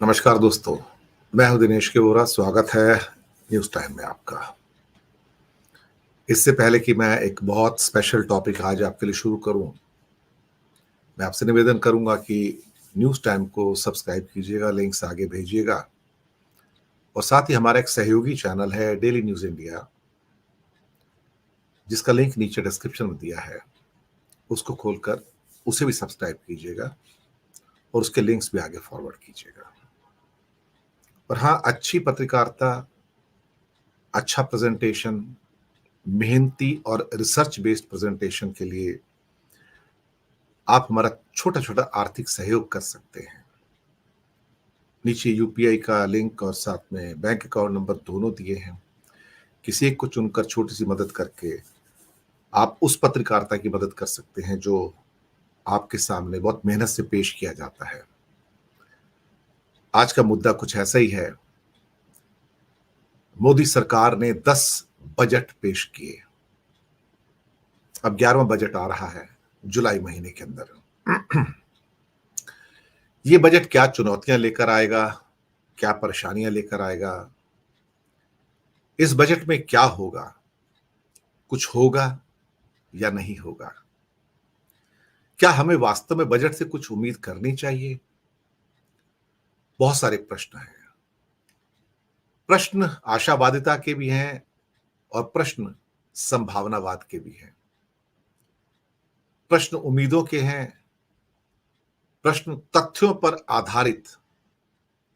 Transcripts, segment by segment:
नमस्कार दोस्तों, मैं हूं दिनेश के वोरा। स्वागत है न्यूज़ टाइम में आपका। इससे पहले कि मैं एक बहुत स्पेशल टॉपिक आज आपके लिए शुरू करूं, मैं आपसे निवेदन करूंगा कि न्यूज़ टाइम को सब्सक्राइब कीजिएगा, लिंक्स आगे भेजिएगा और साथ ही हमारा एक सहयोगी चैनल है डेली न्यूज़ इंडिया, जिसका लिंक नीचे डिस्क्रिप्शन में दिया है। उसको खोलकर उसे भी सब्सक्राइब कीजिएगा और उसके लिंक्स भी आगे फॉरवर्ड कीजिएगा। और हाँ, अच्छी पत्रकारिता, अच्छा प्रेजेंटेशन, मेहनती और रिसर्च बेस्ड प्रेजेंटेशन के लिए आप हमारा छोटा छोटा आर्थिक सहयोग कर सकते हैं। नीचे यूपीआई का लिंक और साथ में बैंक अकाउंट नंबर दोनों दिए हैं। किसी एक को चुनकर छोटी सी मदद करके आप उस पत्रकारिता की मदद कर सकते हैं जो आपके सामने बहुत मेहनत से पेश किया जाता है। आज का मुद्दा कुछ ऐसा ही है। मोदी सरकार ने 10 बजट पेश किए। अब 11वां बजट आ रहा है जुलाई महीने के अंदर। ये बजट क्या चुनौतियां लेकर आएगा, क्या परेशानियां लेकर आएगा, इस बजट में क्या होगा, कुछ होगा या नहीं होगा, क्या हमें वास्तव में बजट से कुछ उम्मीद करनी चाहिए? बहुत सारे प्रश्न हैं। प्रश्न आशावादिता के भी हैं और प्रश्न संभावनावाद के भी हैं। प्रश्न उम्मीदों के हैं, प्रश्न तथ्यों पर आधारित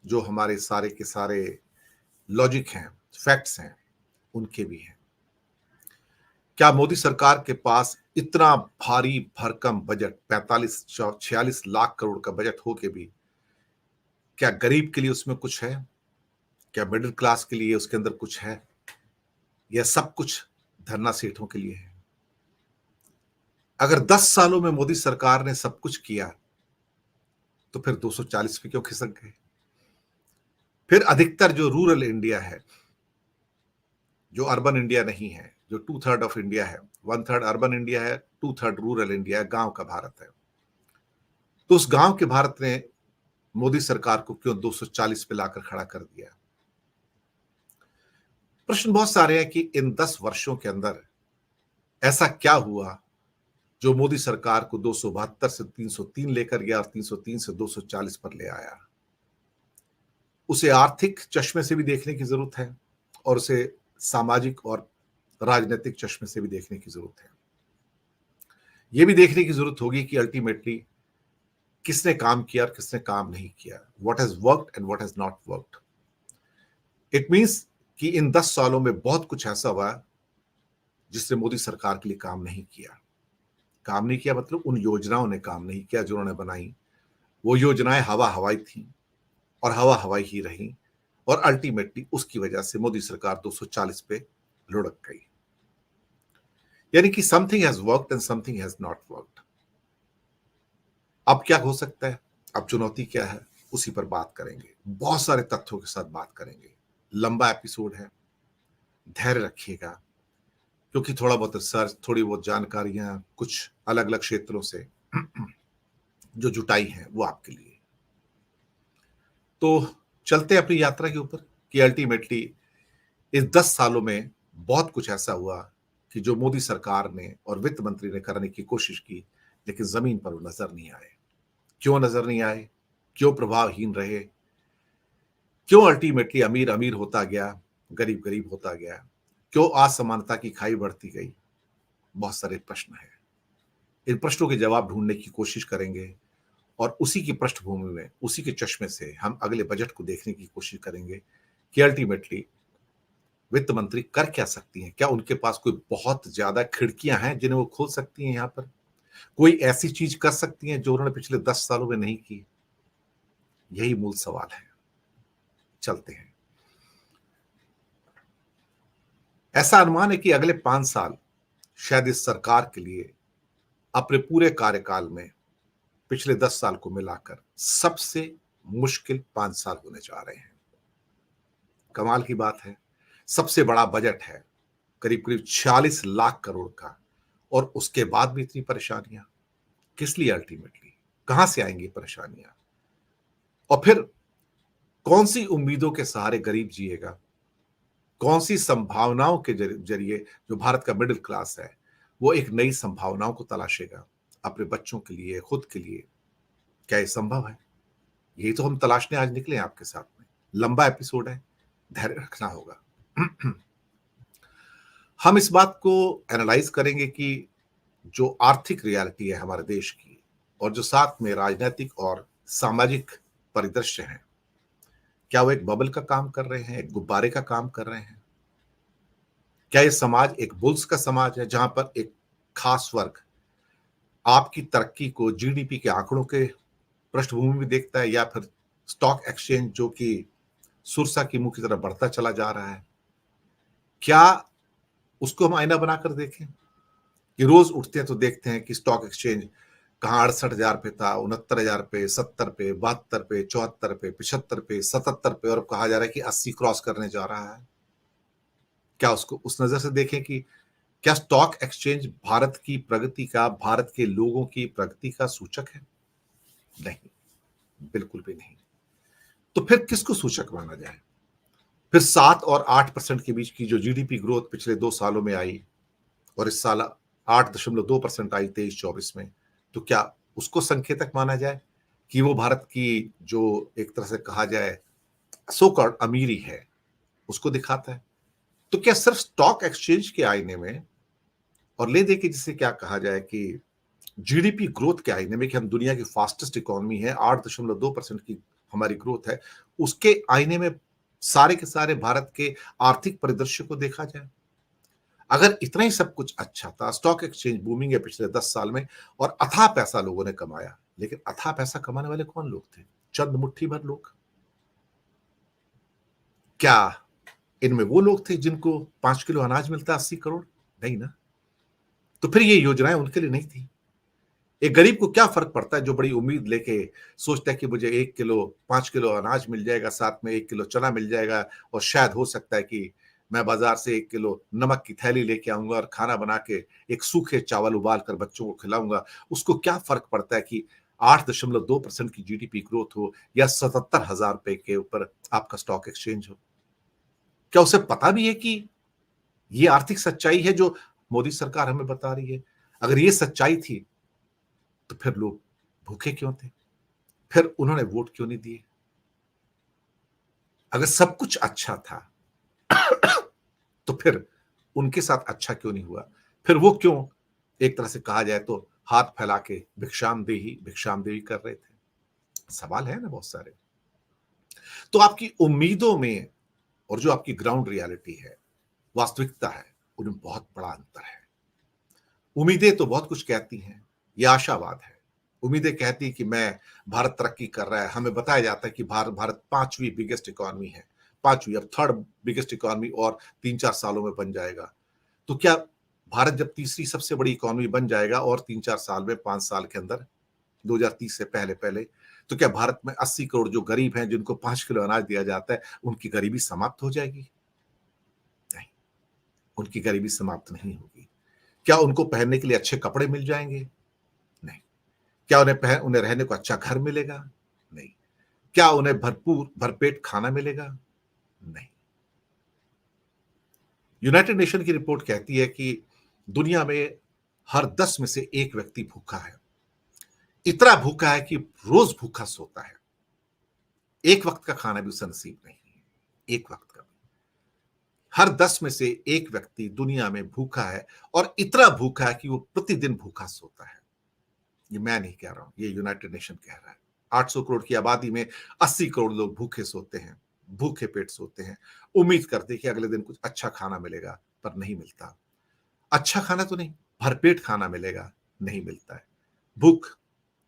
जो हमारे सारे के सारे लॉजिक हैं, फैक्ट्स हैं, उनके भी हैं। क्या मोदी सरकार के पास इतना भारी भरकम बजट 45-46 लाख करोड़ का बजट हो के भी क्या गरीब के लिए उसमें कुछ है? क्या मिडिल क्लास के लिए उसके अंदर कुछ है? यह सब कुछ धन्ना सेठों के लिए है? अगर 10 सालों में मोदी सरकार ने सब कुछ किया तो फिर 240 पे क्यों खिसक गए? फिर अधिकतर जो रूरल इंडिया है, जो अर्बन इंडिया नहीं है, जो 2/3 ऑफ इंडिया है, 1/3 अर्बन इंडिया है, 2/3 रूरल इंडिया है, गांव का भारत है, तो उस गांव के भारत ने मोदी सरकार को क्यों 240 पे लाकर खड़ा कर दिया? प्रश्न बहुत सारे हैं कि इन 10 वर्षों के अंदर ऐसा क्या हुआ जो मोदी सरकार को 272 से 303 लेकर गया और 303 से 240 पर ले आया। उसे आर्थिक चश्मे से भी देखने की जरूरत है और उसे सामाजिक और राजनीतिक चश्मे से भी देखने की जरूरत है। यह भी देखने की जरूरत होगी कि अल्टीमेटली किसने काम किया और किसने काम नहीं किया। What has worked and what has not worked. It means कि इन 10 सालों में बहुत कुछ ऐसा हुआ जिसने मोदी सरकार के लिए काम नहीं किया। काम नहीं किया मतलब उन योजनाओं ने काम नहीं किया जो उन्होंने बनाई। वो योजनाएं हवा हवाई थी और हवा हवाई ही रही और अल्टीमेटली उसकी वजह से मोदी सरकार 240 पे लुढ़क गई। यानी कि something has worked and something has not worked. अब क्या हो सकता है, अब चुनौती क्या है, उसी पर बात करेंगे। बहुत सारे तथ्यों के साथ बात करेंगे। लंबा एपिसोड है, धैर्य रखिएगा, क्योंकि थोड़ा बहुत रिसर्च, थोड़ी बहुत जानकारियां कुछ अलग अलग क्षेत्रों से जो जुटाई है वो आपके लिए। तो चलते अपनी यात्रा के ऊपर कि अल्टीमेटली इस 10 सालों में बहुत कुछ ऐसा हुआ कि जो मोदी सरकार ने और वित्त मंत्री ने करने की कोशिश की, लेकिन जमीन पर वो नजर नहीं आए। क्यों नजर नहीं आए? क्यों प्रभावहीन रहे? क्यों अल्टीमेटली अमीर अमीर होता गया, गरीब गरीब होता गया? क्यों असमानता की खाई बढ़ती गई? बहुत सारे प्रश्न हैं। इन प्रश्नों के जवाब ढूंढने की कोशिश करेंगे और उसी की पृष्ठभूमि में, उसी के चश्मे से हम अगले बजट को देखने की कोशिश करेंगे कि अल्टीमेटली वित्त मंत्री कर क्या सकती हैं। क्या उनके पास कोई बहुत ज्यादा खिड़कियां हैं जिन्हें वो खोल सकती हैं? यहां पर कोई ऐसी चीज कर सकती हैं जो उन्होंने पिछले 10 सालों में नहीं की? यही मूल सवाल है। चलते हैं। ऐसा अनुमान है कि अगले 5 साल शायद इस सरकार के लिए अपने पूरे कार्यकाल में पिछले 10 साल को मिलाकर सबसे मुश्किल 5 साल होने जा रहे हैं। कमाल की बात है, सबसे बड़ा बजट है, करीब करीब 46 लाख करोड़ का, और उसके बाद भी इतनी परेशानियां किस लिए? अल्टीमेटली कहां से आएंगी परेशानियां? और फिर कौन सी उम्मीदों के सहारे गरीब जिएगा, कौन सी संभावनाओं के जरिए जो भारत का मिडिल क्लास है वो एक नई संभावनाओं को तलाशेगा अपने बच्चों के लिए, खुद के लिए। क्या ये संभव है? यही तो हम तलाशने आज निकले हैं आपके साथ में। लंबा एपिसोड है, धैर्य रखना होगा। हम इस बात को एनालाइज करेंगे कि जो आर्थिक रियलिटी है हमारे देश की और जो साथ में राजनीतिक और सामाजिक परिदृश्य है, क्या वो एक बबल का काम कर रहे हैं, एक गुब्बारे का काम कर रहे हैं? क्या ये समाज एक बुल्स का समाज है जहां पर एक खास वर्ग आपकी तरक्की को जीडीपी के आंकड़ों के पृष्ठभूमि में देखता है, या फिर स्टॉक एक्सचेंज जो कि सुरसा की मुंह की तरफ बढ़ता चला जा रहा है? क्या उसको हम आईना बनाकर देखें कि रोज उठते हैं तो देखते हैं कि स्टॉक एक्सचेंज कहाँ 68,000 पे था, 69,000 पे, 70 पे, 72 पे, 74 पे, 75 पे, 77 पे, और अब कहा जा रहा है कि 80 क्रॉस करने जा रहा है। क्या उसको उस नजर से देखें कि क्या स्टॉक एक्सचेंज भारत की प्रगति का, भारत के लोगों की प्रगति का सूचक है? नहीं, बिल्कुल भी नहीं। तो फिर किसको सूचक माना जाए? फिर 7 और 8% के बीच की जो जीडीपी ग्रोथ पिछले 2 सालों में आई और इस साल 8.2% आई 23-24 में, तो क्या उसको संकेतक माना जाए कि वो भारत की जो एक तरह से कहा जाए सो कॉल्ड अमीरी है उसको दिखाता है? तो क्या सिर्फ स्टॉक एक्सचेंज के आईने में और ले दे के जिसे क्या कहा जाए कि जीडीपी ग्रोथ के आईने में कि हम दुनिया की फास्टेस्ट इकोनॉमी है, 8.2% की हमारी ग्रोथ है, उसके आईने में सारे के सारे भारत के आर्थिक परिदृश्य को देखा जाए? अगर इतना ही सब कुछ अच्छा था, स्टॉक एक्सचेंज बूमिंग है पिछले 10 साल में और अथाह पैसा लोगों ने कमाया, लेकिन अथाह पैसा कमाने वाले कौन लोग थे? चंद मुट्ठी भर लोग। क्या इनमें वो लोग थे जिनको 5 किलो अनाज मिलता 80 करोड़? नहीं ना। तो फिर ये योजनाएं उनके लिए नहीं थी। एक गरीब को क्या फर्क पड़ता है जो बड़ी उम्मीद लेके सोचता है कि मुझे 1 किलो 5 किलो अनाज मिल जाएगा, साथ में 1 किलो चना मिल जाएगा, और शायद हो सकता है कि मैं बाजार से 1 किलो नमक की थैली लेके आऊंगा और खाना बना के एक सूखे चावल उबाल कर बच्चों को खिलाऊंगा। उसको क्या फर्क पड़ता है कि 8.2% की जीडीपी ग्रोथ हो या 77,000 रुपए के ऊपर आपका स्टॉक एक्सचेंज हो? क्या उसे पता भी है कि ये आर्थिक सच्चाई है जो मोदी सरकार हमें बता रही है? अगर ये सच्चाई थी तो फिर लोग भूखे क्यों थे? फिर उन्होंने वोट क्यों नहीं दिए? अगर सब कुछ अच्छा था तो फिर उनके साथ अच्छा क्यों नहीं हुआ? फिर वो क्यों एक तरह से कहा जाए तो हाथ फैला के भिक्षाम देही कर रहे थे? सवाल है ना बहुत सारे। तो आपकी उम्मीदों में और जो आपकी ग्राउंड रियलिटी है, वास्तविकता है, उनमें बहुत बड़ा अंतर है। उम्मीदें तो बहुत कुछ कहती हैं, ये आशावाद है। उम्मीदें कहती हैं कि मैं भारत तरक्की कर रहा है, हमें बताया जाता है कि भारत 5वीं बिगेस्ट इकोनॉमी है, 5वीं, अब 3rd बिगेस्ट इकोनॉमी और 3-4 सालों में बन जाएगा। तो क्या भारत जब तीसरी सबसे बड़ी इकोनॉमी बन जाएगा और 3-4 साल में, 5 साल के अंदर, 2030 से पहले-पहले, तो क्या भारत में 80 करोड़ जो गरीब हैं, जिनको 5 किलो अनाज दिया जाता है, उनकी गरीबी समाप्त हो जाएगी? नहीं, उनकी गरीबी समाप्त नहीं होगी। क्या उनको पहनने के लिए अच्छे कपड़े मिल जाएंगे? नहीं। क्या उन्हें रहने को अच्छा घर मिलेगा? नहीं। क्या उन्हें भरपूर भरपेट खाना मिलेगा? नहीं। यूनाइटेड नेशन की रिपोर्ट कहती है कि दुनिया में हर 10 में से 1 व्यक्ति भूखा है। इतना भूखा है कि रोज भूखा सोता है। एक वक्त का खाना भी उसे नसीब नहीं है। एक वक्त का भी। हर 10 में से 1 व्यक्ति दुनिया में भूखा है, और इतना भूखा है कि वो प्रतिदिन भूखा सोता है। ये मैं नहीं कह रहा हूं, ये यूनाइटेड नेशन कह रहा है। 800 करोड़ की आबादी में 80 करोड़ लोग भूखे सोते हैं, भूखे पेट सोते हैं, उम्मीद करते हैं कि अगले दिन कुछ अच्छा खाना मिलेगा, पर नहीं मिलता। अच्छा खाना तो नहीं, भरपेट खाना मिलेगा, नहीं मिलता है। भूख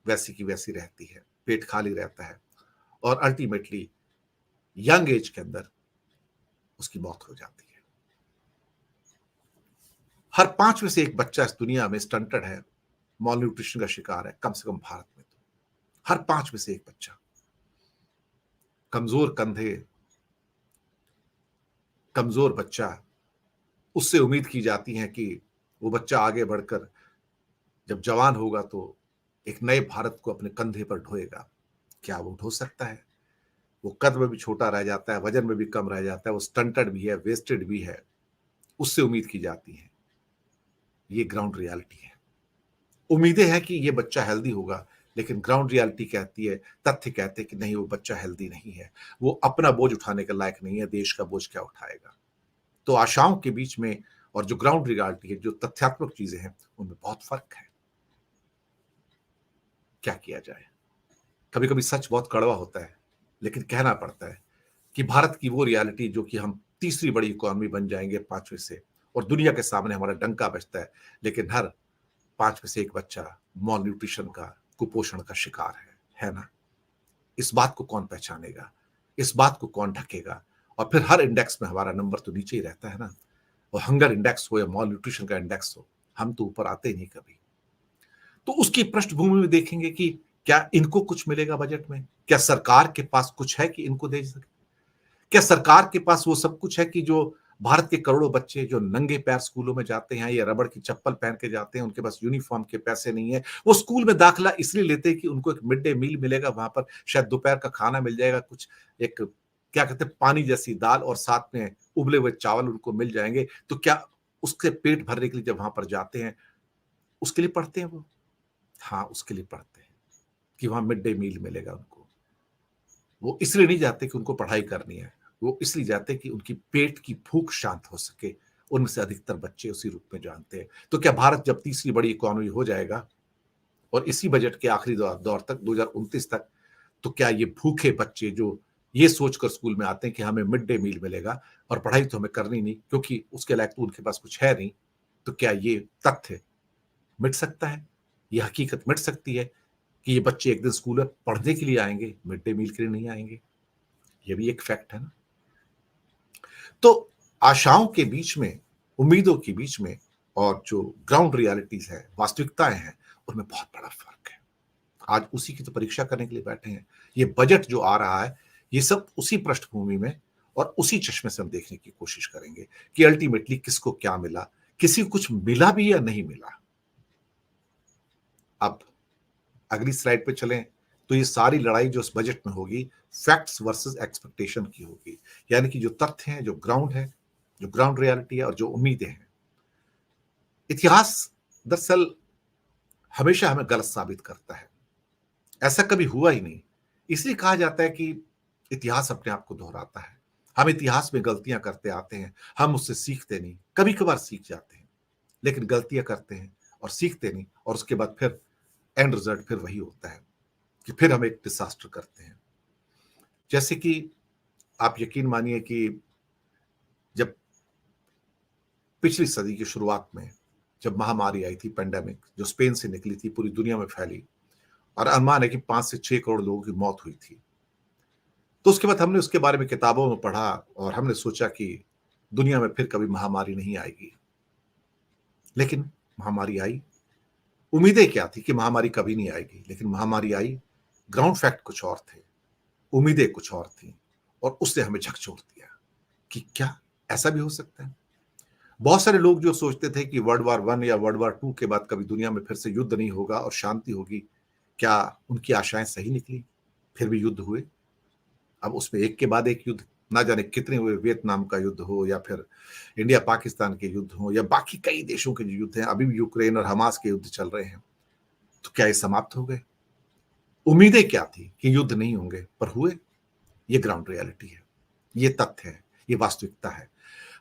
वैसी की वैसी रहती है, पेट खाली रहता है, और अल्टीमेटली यंग एज के अंदर उसकी मौत हो जाती है। हर 5 में से 1 बच्चा इस दुनिया में स्टंटेड है, मॉल न्यूट्रिशन का शिकार है, कम से कम भारत में तो। हर 5 में से 1 बच्चा। कमजोर कंधे, कमजोर बच्चा, उससे उम्मीद की जाती है कि वो बच्चा आगे बढ़कर जब जवान होगा तो एक नए भारत को अपने कंधे पर ढोएगा। क्या वो ढो सकता है? वो कद में भी छोटा रह जाता है, वजन में भी कम रह जाता है, वो स्टंटेड भी है, वेस्टेड भी है, उससे उम्मीद की जाती है। ये ग्राउंड रियलिटी है। उम्मीदें हैं कि ये बच्चा हेल्दी होगा, लेकिन ग्राउंड रियलिटी कहती है, तथ्य कहते हैं कि नहीं, वो बच्चा हेल्दी नहीं है, वो अपना बोझ उठाने के लायक नहीं है, देश का बोझ क्या उठाएगा। तो आशाओं के बीच में और जो ग्राउंड रियलिटी है, जो तथ्यात्मक चीजें हैं, उनमें बहुत फर्क है। क्या किया जाए? कभी कभी सच बहुत कड़वा होता है, लेकिन कहना पड़ता है कि भारत की वो रियलिटी जो कि हम तीसरी बड़ी इकोनॉमी बन जाएंगे 5वें से, और दुनिया के सामने हमारा डंका बजता है, लेकिन हर 5 में से एक बच्चा मॉल न्यूट्रिशन का, कुपोषण का शिकार है ना? इस बात को कौन पहचानेगा? इस बात को कौन ढकेगा? और फिर हर इंडेक्स में हमारा नंबर तो नीचे ही रहता है ना। और हंगर इंडेक्स हो या मॉल न्यूट्रिशन का इंडेक्स हो, हम तो ऊपर आते ही नहीं कभी। तो उसकी पृष्ठभूमि में देखेंगे कि क्या इनको कुछ मिलेगा बजट में? क्या सरकार के पास कुछ है कि इनको दे सके? क्या सरकार के पास वो सब कुछ है कि जो भारत के करोड़ों बच्चे जो नंगे पैर स्कूलों में जाते हैं या रबड़ की चप्पल पहन के जाते हैं, उनके पास यूनिफॉर्म के पैसे नहीं है, वो स्कूल में दाखिला इसलिए लेते हैं कि उनको एक मिड डे मील मिलेगा, वहां पर शायद दोपहर का खाना मिल जाएगा, कुछ एक क्या कहते हैं पानी जैसी दाल और साथ में उबले हुए चावल उनको मिल जाएंगे। तो क्या उसके पेट भरने के लिए जब वहां पर जाते हैं, उसके लिए पढ़ते हैं वो? हाँ, उसके लिए पढ़ते हैं कि वहां मिड डे मील मिलेगा उनको। वो इसलिए नहीं जाते कि उनको पढ़ाई करनी है, वो इसलिए जाते हैं कि उनकी पेट की भूख शांत हो सके। उनमें से अधिकतर बच्चे उसी रूप में जानते हैं। तो क्या भारत जब तीसरी बड़ी इकोनॉमी हो जाएगा और इसी बजट के आखिरी दौर तक 2029 तक, तो क्या ये भूखे बच्चे जो ये सोचकर स्कूल में आते हैं कि हमें मिड डे मील मिलेगा और पढ़ाई तो हमें करनी नहीं क्योंकि उसके लायक तो उनके पास कुछ है नहीं, तो क्या ये तथ्य मिट सकता है? ये हकीकत मिट सकती है कि ये बच्चे एक दिन स्कूल में पढ़ने के लिए आएंगे, मिड डे मील के लिए नहीं आएंगे? ये भी एक फैक्ट है ना। तो आशाओं के बीच में, उम्मीदों के बीच में और जो ग्राउंड रियलिटीज है, वास्तविकताएं हैं, उनमें बहुत बड़ा फर्क है। आज उसी की तो परीक्षा करने के लिए बैठे हैं। ये बजट जो आ रहा है, ये सब उसी पृष्ठभूमि में और उसी चश्मे से हम देखने की कोशिश करेंगे कि अल्टीमेटली किसको क्या मिला, किसी को कुछ मिला भी या नहीं मिला। अब अगली स्लाइड पे चलें तो ये सारी लड़ाई जो इस बजट में होगी, फैक्ट्स वर्सेस एक्सपेक्टेशन की होगी। यानी कि जो तथ्य हैं, जो ग्राउंड है, जो ग्राउंड रियलिटी है और जो उम्मीदें हैं। इतिहास दरअसल हमेशा हमें गलत साबित करता है। ऐसा कभी हुआ ही नहीं। इसलिए कहा जाता है कि इतिहास अपने आप को दोहराता है। हम इतिहास में गलतियां करते आते हैं, हम उससे सीखते नहीं। कभी कभार सीख जाते हैं, लेकिन गलतियां करते हैं और सीखते नहीं, और उसके बाद फिर एंड रिजल्ट फिर वही होता है कि फिर हम एक डिसास्टर करते हैं। जैसे कि आप यकीन मानिए कि जब पिछली सदी की शुरुआत में जब महामारी आई थी, पेंडेमिक जो स्पेन से निकली थी, पूरी दुनिया में फैली और अनुमान है कि 5 से 6 करोड़ लोगों की मौत हुई थी। तो उसके बाद हमने उसके बारे में किताबों में पढ़ा और हमने सोचा कि दुनिया में फिर कभी महामारी नहीं आएगी। लेकिन महामारी आई। उम्मीदें क्या थी कि महामारी कभी नहीं आएगी, लेकिन महामारी आई। ग्राउंड फैक्ट कुछ और थे, उम्मीदें कुछ और थी, और उसने हमें झकझोर दिया कि क्या ऐसा भी हो सकता है। बहुत सारे लोग जो सोचते थे कि वर्ल्ड वॉर 1 या वर्ल्ड वॉर 2 के बाद कभी दुनिया में फिर से युद्ध नहीं होगा और शांति होगी, क्या उनकी आशाएं सही निकली? फिर भी युद्ध हुए। अब उसमें एक के बाद एक युद्ध, ना जाने कितने हुए। वियतनाम का युद्ध हो या फिर इंडिया पाकिस्तान के युद्ध हो या बाकी कई देशों के जो युद्ध हैं, अभी भी यूक्रेन और हमास के युद्ध चल रहे हैं। तो क्या ये समाप्त हो गए? उम्मीदें क्या थी कि युद्ध नहीं होंगे, पर हुए। ये ग्राउंड रियलिटी है, ये तथ्य है, ये वास्तविकता है।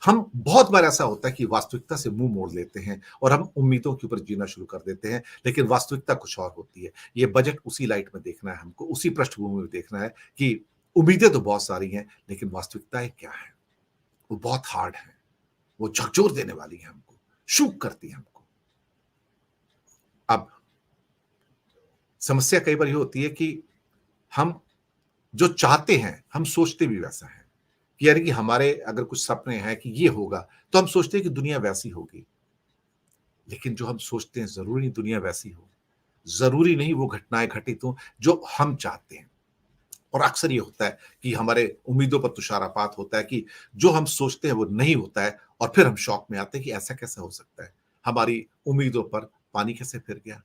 हम बहुत बार ऐसा होता है कि वास्तविकता से मुंह मोड़ लेते हैं और हम उम्मीदों के ऊपर जीना शुरू कर देते हैं, लेकिन वास्तविकता कुछ और होती है। ये बजट उसी लाइट में देखना है हमको, उसी पृष्ठभूमि में देखना है कि उम्मीदें तो बहुत सारी हैं, लेकिन वास्तविकताएं क्या है? वो बहुत हार्ड है, वो झकझोर देने वाली है हमको, शूक करती है हमको। अब समस्या कई बार ये होती है कि हम जो चाहते हैं, हम सोचते भी वैसा है कि यानी कि हमारे अगर कुछ सपने हैं कि ये होगा, तो हम सोचते हैं कि दुनिया वैसी होगी। लेकिन जो हम सोचते हैं जरूरी नहीं दुनिया वैसी हो, जरूरी नहीं वो घटनाएं घटित हो जो हम चाहते हैं। और अक्सर ये होता है कि हमारे उम्मीदों पर तुषारपात होता है कि जो हम सोचते हैं वो नहीं होता है, और फिर हम शौक में आते हैं कि ऐसा कैसे हो सकता है, हमारी उम्मीदों पर पानी कैसे फिर गया।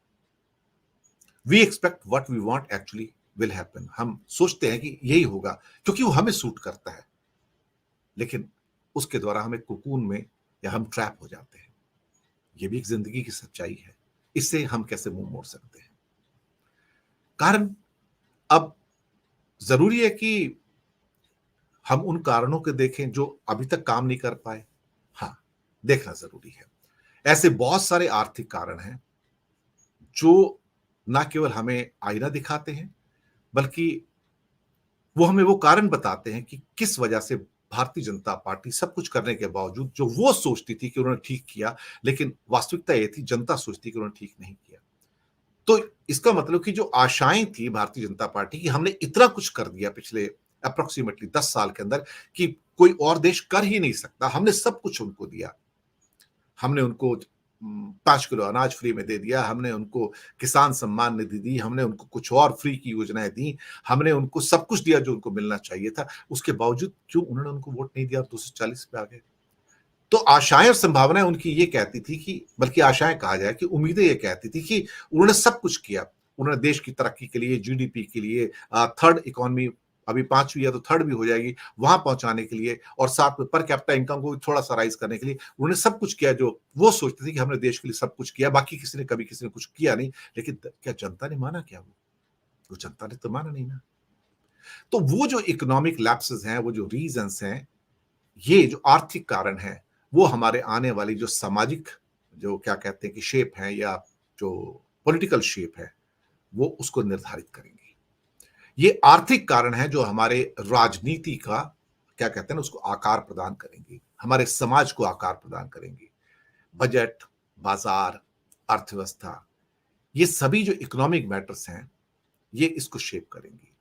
We expect what we want actually, will happen, हम सोचते हैं कि यही होगा क्योंकि वो हमें सूट करता है, लेकिन उसके द्वारा हम एक कोकून में या हम ट्रैप हो जाते हैं। ये भी एक जिंदगी की सच्चाई है, इससे हम कैसे मुंह मोड़ सकते हैं? कारण अब जरूरी है कि हम उन कारणों को देखें जो अभी तक काम नहीं कर पाए। हाँ, देखना जरूरी है। ऐसे बहुत सारे आर्थिक कारण हैं जो ना केवल हमें आईना दिखाते हैं, बल्कि वो हमें वो कारण बताते हैं कि किस वजह से भारतीय जनता पार्टी सब कुछ करने के बावजूद जो वो सोचती थी कि उन्होंने ठीक किया, लेकिन वास्तविकता ये थी जनता सोचती कि उन्होंने ठीक नहीं किया। तो इसका मतलब कि जो आशाएं थी भारतीय जनता पार्टी की, हमने इतना कुछ कर दिया पिछले अप्रोक्सीमेटली 10 साल के अंदर कि कोई और देश कर ही नहीं सकता, हमने सब कुछ उनको दिया। हमने उनको 5 किलो अनाज फ्री में दे दिया, हमने उनको किसान सम्मान निधि दी, हमने उनको कुछ और फ्री की योजनाएं दी, हमने उनको सब कुछ दिया जो उनको मिलना चाहिए था। उसके बावजूद क्यों उन्होंने उनको वोट नहीं दिया और 240 पे आ गए? तो आशाएं और संभावनाएं उनकी ये कहती थी कि, बल्कि आशाएं कहा जाए कि उम्मीदें ये कहती थी कि उन्होंने सब कुछ किया। उन्होंने देश की तरक्की के लिए, जीडीपी के लिए, थर्ड इकोनॉमी अभी 5वीं है तो थर्ड भी हो जाएगी, वहां पहुंचाने के लिए, और साथ में पर कैपिटा इनकम को थोड़ा सा राइज करने के लिए उन्होंने सब कुछ किया जो वो सोचते थे कि हमने देश के लिए सब कुछ किया, बाकी किसी ने कुछ किया नहीं। लेकिन क्या जनता ने माना? क्या वो जनता ने तो माना नहीं ना। तो वो जो इकोनॉमिक लैप्सेस हैं, वो जो रीजंस हैं, ये जो आर्थिक कारण है, वो हमारे आने वाली जो सामाजिक, जो क्या कहते हैं कि शेप है, या जो पॉलिटिकल शेप है, वो उसको निर्धारित करेंगे। ये आर्थिक कारण है जो हमारे राजनीति का, क्या कहते हैं ना, उसको आकार प्रदान करेंगे, हमारे समाज को आकार प्रदान करेंगे। बजट, बाजार, अर्थव्यवस्था, ये सभी जो इकोनॉमिक मैटर्स हैं, ये इसको शेप करेंगे।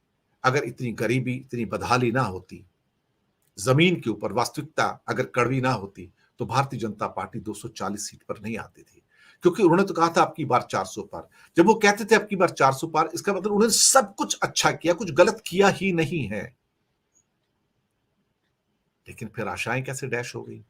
अगर इतनी गरीबी, इतनी बदहाली ना होती, जमीन के ऊपर वास्तविकता अगर कड़वी ना होती, तो भारतीय जनता पार्टी 240 सीट पर नहीं आती थी। क्योंकि उन्होंने तो कहा था अब की बार 400 पार। जब वो कहते थे अब की बार 400 पार, इसका मतलब उन्होंने सब कुछ अच्छा किया, कुछ गलत किया ही नहीं है। लेकिन फिर आशाएं कैसे डैश हो गई?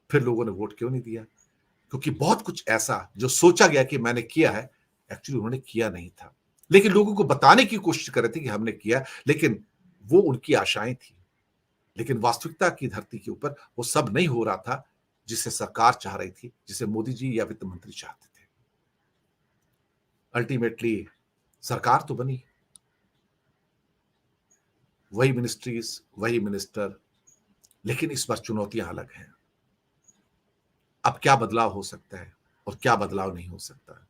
फिर लोगों ने वोट क्यों नहीं दिया? क्योंकि बहुत कुछ ऐसा जो सोचा गया कि मैंने किया है, एक्चुअली उन्होंने किया नहीं था। लेकिन लोगों को बताने की कोशिश कर रहे थे कि हमने किया, लेकिन वो उनकी आशाएं थी। लेकिन वास्तविकता की धरती के ऊपर वो सब नहीं हो रहा था जिसे सरकार चाह रही थी, जिसे मोदी जी या वित्त मंत्री चाहते थे। अल्टीमेटली सरकार तो बनी, वही मिनिस्ट्रीज, वही मिनिस्टर, लेकिन इस बार चुनौतियां अलग हैं। अब क्या बदलाव हो सकता है और क्या बदलाव नहीं हो सकता?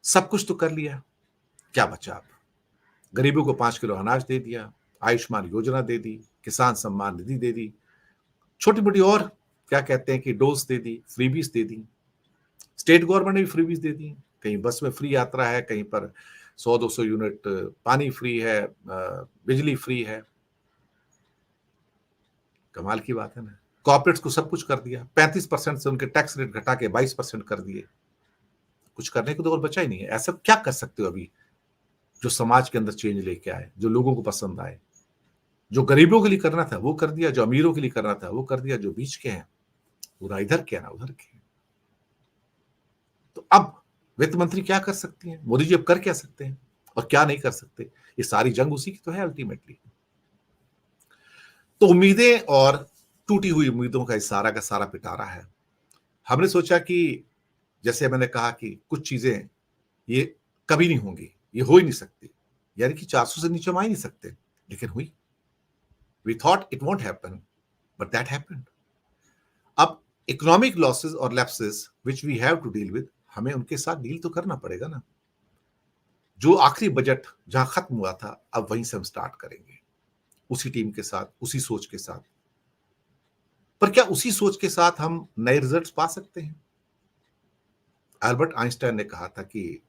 सब कुछ तो कर लिया, क्या बचा? अब गरीबों को 5 किलो अनाज दे दिया, आयुष्मान योजना दे दी, किसान सम्मान निधि दे दी, छोटी मोटी और क्या कहते हैं कि डोज दे दी, फ्रीबीज दे दी। स्टेट गवर्नमेंट ने भी फ्रीबीज दे दी, कहीं बस में फ्री यात्रा है, कहीं पर 100-200 यूनिट पानी फ्री है, बिजली फ्री है। कमाल की बात है ना। कॉर्पोरेट्स को सब कुछ कर दिया, 35% से उनके टैक्स रेट घटा के 22% कर दिए। कुछ करने को तो और बचा ही नहीं है। ऐसा क्या कर सकते हो अभी जो समाज के अंदर चेंज लेके आए, जो लोगों को पसंद आए? जो गरीबों के लिए करना था वो कर दिया, जो अमीरों के लिए करना था वो कर दिया, जो बीच के हैं वो ना इधर के ना उधर के। तो अब वित्त मंत्री क्या कर सकती हैं? मोदी जी अब कर क्या सकते हैं और क्या नहीं कर सकते? ये सारी जंग उसी की तो है अल्टीमेटली। तो उम्मीदें और टूटी हुई उम्मीदों का इस सारा पिटारा है। हमने सोचा कि, जैसे मैंने कहा कि कुछ चीजें ये कभी नहीं होंगी, ये हो ही नहीं सकती, यानी कि 400 से नीचे हम आ ही नहीं सकते, लेकिन हुई। We thought it won't happen, but that happened. अब इकोनॉमिक लॉसेस और lapses which we have to deal with, हमें उनके साथ डील तो करना पड़ेगा ना। जो आखिरी बजट जहां खत्म हुआ था, अब वहीं से हम स्टार्ट करेंगे, उसी टीम के साथ, उसी सोच के साथ। पर क्या उसी सोच के साथ हम नए रिजल्ट्स पा सकते हैं? अल्बर्ट आइंस्टाइन ने कहा था कि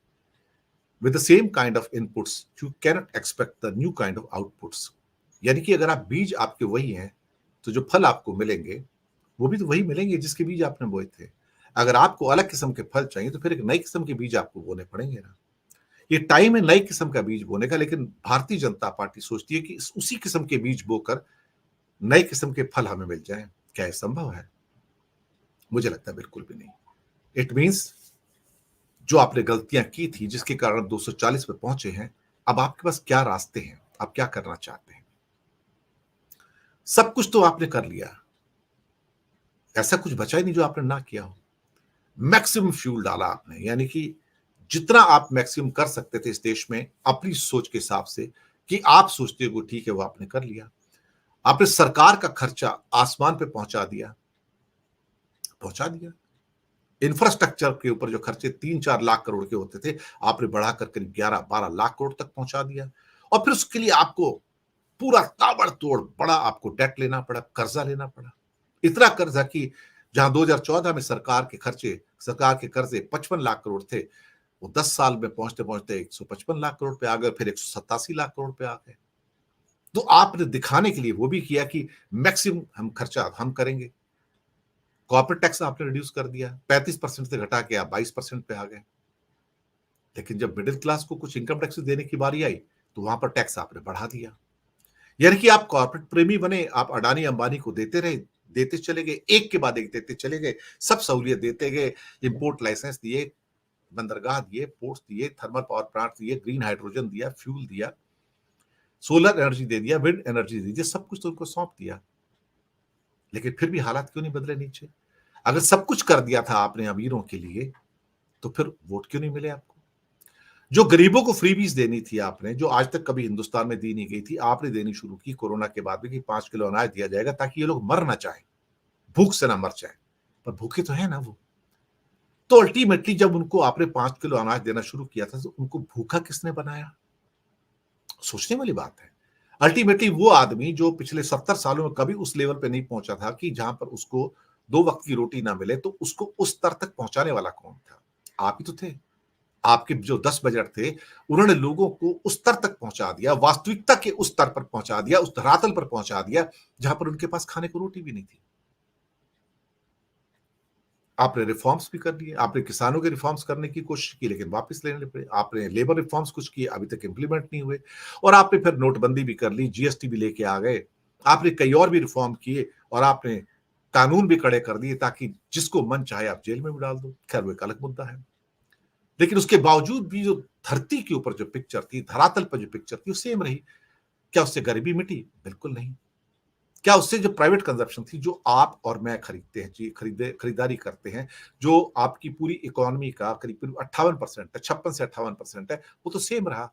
with the same kind of inputs you cannot expect the new kind of outputs. यानी कि अगर आप बीज आपके वही हैं, तो जो फल आपको मिलेंगे वो भी तो वही मिलेंगे जिसके बीज आपने बोए थे। अगर आपको अलग किस्म के फल चाहिए तो फिर एक नई किस्म के बीज आपको बोने पड़ेंगे ना। ये टाइम है नई किस्म का बीज बोने का, लेकिन भारतीय जनता पार्टी सोचती है कि उसी किस्म के बीज बोकर नए किस्म के फल हमें मिल जाएं। क्या ये संभव है? मुझे लगता है बिल्कुल भी नहीं। इट मीन्स जो आपने गलतियां की थी, जिसके कारण 240 पे पहुंचे हैं, अब आपके पास क्या रास्ते हैं, आप क्या करना चाहते हैं? सब कुछ तो आपने कर लिया, ऐसा कुछ बचा ही नहीं जो आपने ना किया हो। मैक्सिमम फ्यूल डाला आपने, यानी कि जितना आप मैक्सिमम कर सकते थे इस देश में अपनी सोच के हिसाब से, कि आप सोचते हो ठीक है, वो आपने कर लिया। आपने सरकार का खर्चा आसमान पे पहुंचा दिया। इंफ्रास्ट्रक्चर के ऊपर जो खर्चे 3-4 लाख करोड़ के होते थे, आपने बढ़ाकर करीब 11-12 लाख करोड़ तक पहुंचा दिया। और फिर उसके लिए आपको पूरा ताबड़तोड़ बड़ा आपको डेट लेना पड़ा, कर्जा लेना पड़ा। इतना कर्जा कि जहां 2014 में सरकार के कर्जे 55 लाख करोड़ थे, वो 10 साल में पहुंचते पहुंचते 155 लाख करोड़ पे आ गए, फिर 187 लाख करोड़ पे आ गए। तो आपने दिखाने के लिए वो भी किया कि मैक्सिमम हम खर्चा हम करेंगे। कॉर्पोरेट टैक्स आपने रिड्यूस कर दिया, 35% से घटा के आप 22% पे आ गए। लेकिन जब मिडिल क्लास को कुछ इनकम टैक्स देने की बारी आई, तो वहां पर टैक्स आपने बढ़ा दिया। यानी कि आप कॉर्पोरेट प्रेमी बने, आप अडानी अंबानी को देते रहे, देते चले गए, एक के बाद एक देते चले गए, सब सहूलियत देते गए। इंपोर्ट लाइसेंस दिए, बंदरगाह दिए, पोर्ट्स दिए, थर्मल पावर प्लांट दिए, ग्रीन हाइड्रोजन दिया, फ्यूल दिया, सोलर एनर्जी दे दिया, विंड एनर्जी दे दिया, सब कुछ तो उनको सौंप दिया। लेकिन फिर भी हालात क्यों नहीं बदले नीचे? अगर सब कुछ कर दिया था आपने अमीरों के लिए, तो फिर वोट क्यों नहीं मिले आपको? जो गरीबों को फ्रीबीज देनी थी आपने, जो आज तक कभी हिंदुस्तान में दी नहीं गई थी, आपने देनी शुरू की कोरोना के बाद में कि 5 किलो अनाज दिया जाएगा ताकि ये लोग मर ना जाए, भूख से ना मर जाए। पर भूखे तो है ना वो। तो अल्टीमेटली जब उनको आपने 5 किलो अनाज देना शुरू किया था, तो उनको भूखा किसने बनाया? सोचने वाली बात है। अल्टीमेटली वो आदमी जो पिछले 70 सालों में कभी उस लेवल पे नहीं पहुंचा था कि जहां पर उसको 2 वक्त की रोटी ना मिले, तो उसको उस स्तर तक पहुंचाने वाला कौन था? आप ही तो थे। आपके जो 10 बजट थे, उन्होंने लोगों को उस स्तर तक पहुंचा दिया, वास्तविकता के उस स्तर पर पहुंचा दिया, उस धरातल पर पहुंचा दिया, जहां पर उनके पास खाने को रोटी भी नहीं थी। आपने रिफॉर्म्स भी कर लिए, आपने किसानों के रिफॉर्म्स करने की कोशिश की, लेकिन वापस लेने पड़े। आपने लेबर रिफॉर्म्स कुछ किए, अभी तक इंप्लीमेंट नहीं हुए। और आपने फिर नोटबंदी भी कर ली, जीएसटी भी लेके आ गए। आपने कई और भी रिफॉर्म किए, और आपने कानून भी कड़े कर दिए ताकि जिसको मन चाहे आप जेल में भी डाल दो। खैर, वो एक अलग मुद्दा है। लेकिन उसके बावजूद भी जो धरती के ऊपर जो पिक्चर थी, धरातल पर जो पिक्चर थी, वो सेम रही। क्या उससे गरीबी मिटी? बिल्कुल नहीं। क्या उससे जो प्राइवेट कंजप्शन थी, जो आप और मैं खरीदते हैं, जी खरीदारी करते हैं, जो आपकी पूरी इकोनॉमी का करीब 58% है, 56 से 58% है, वो तो सेम रहा।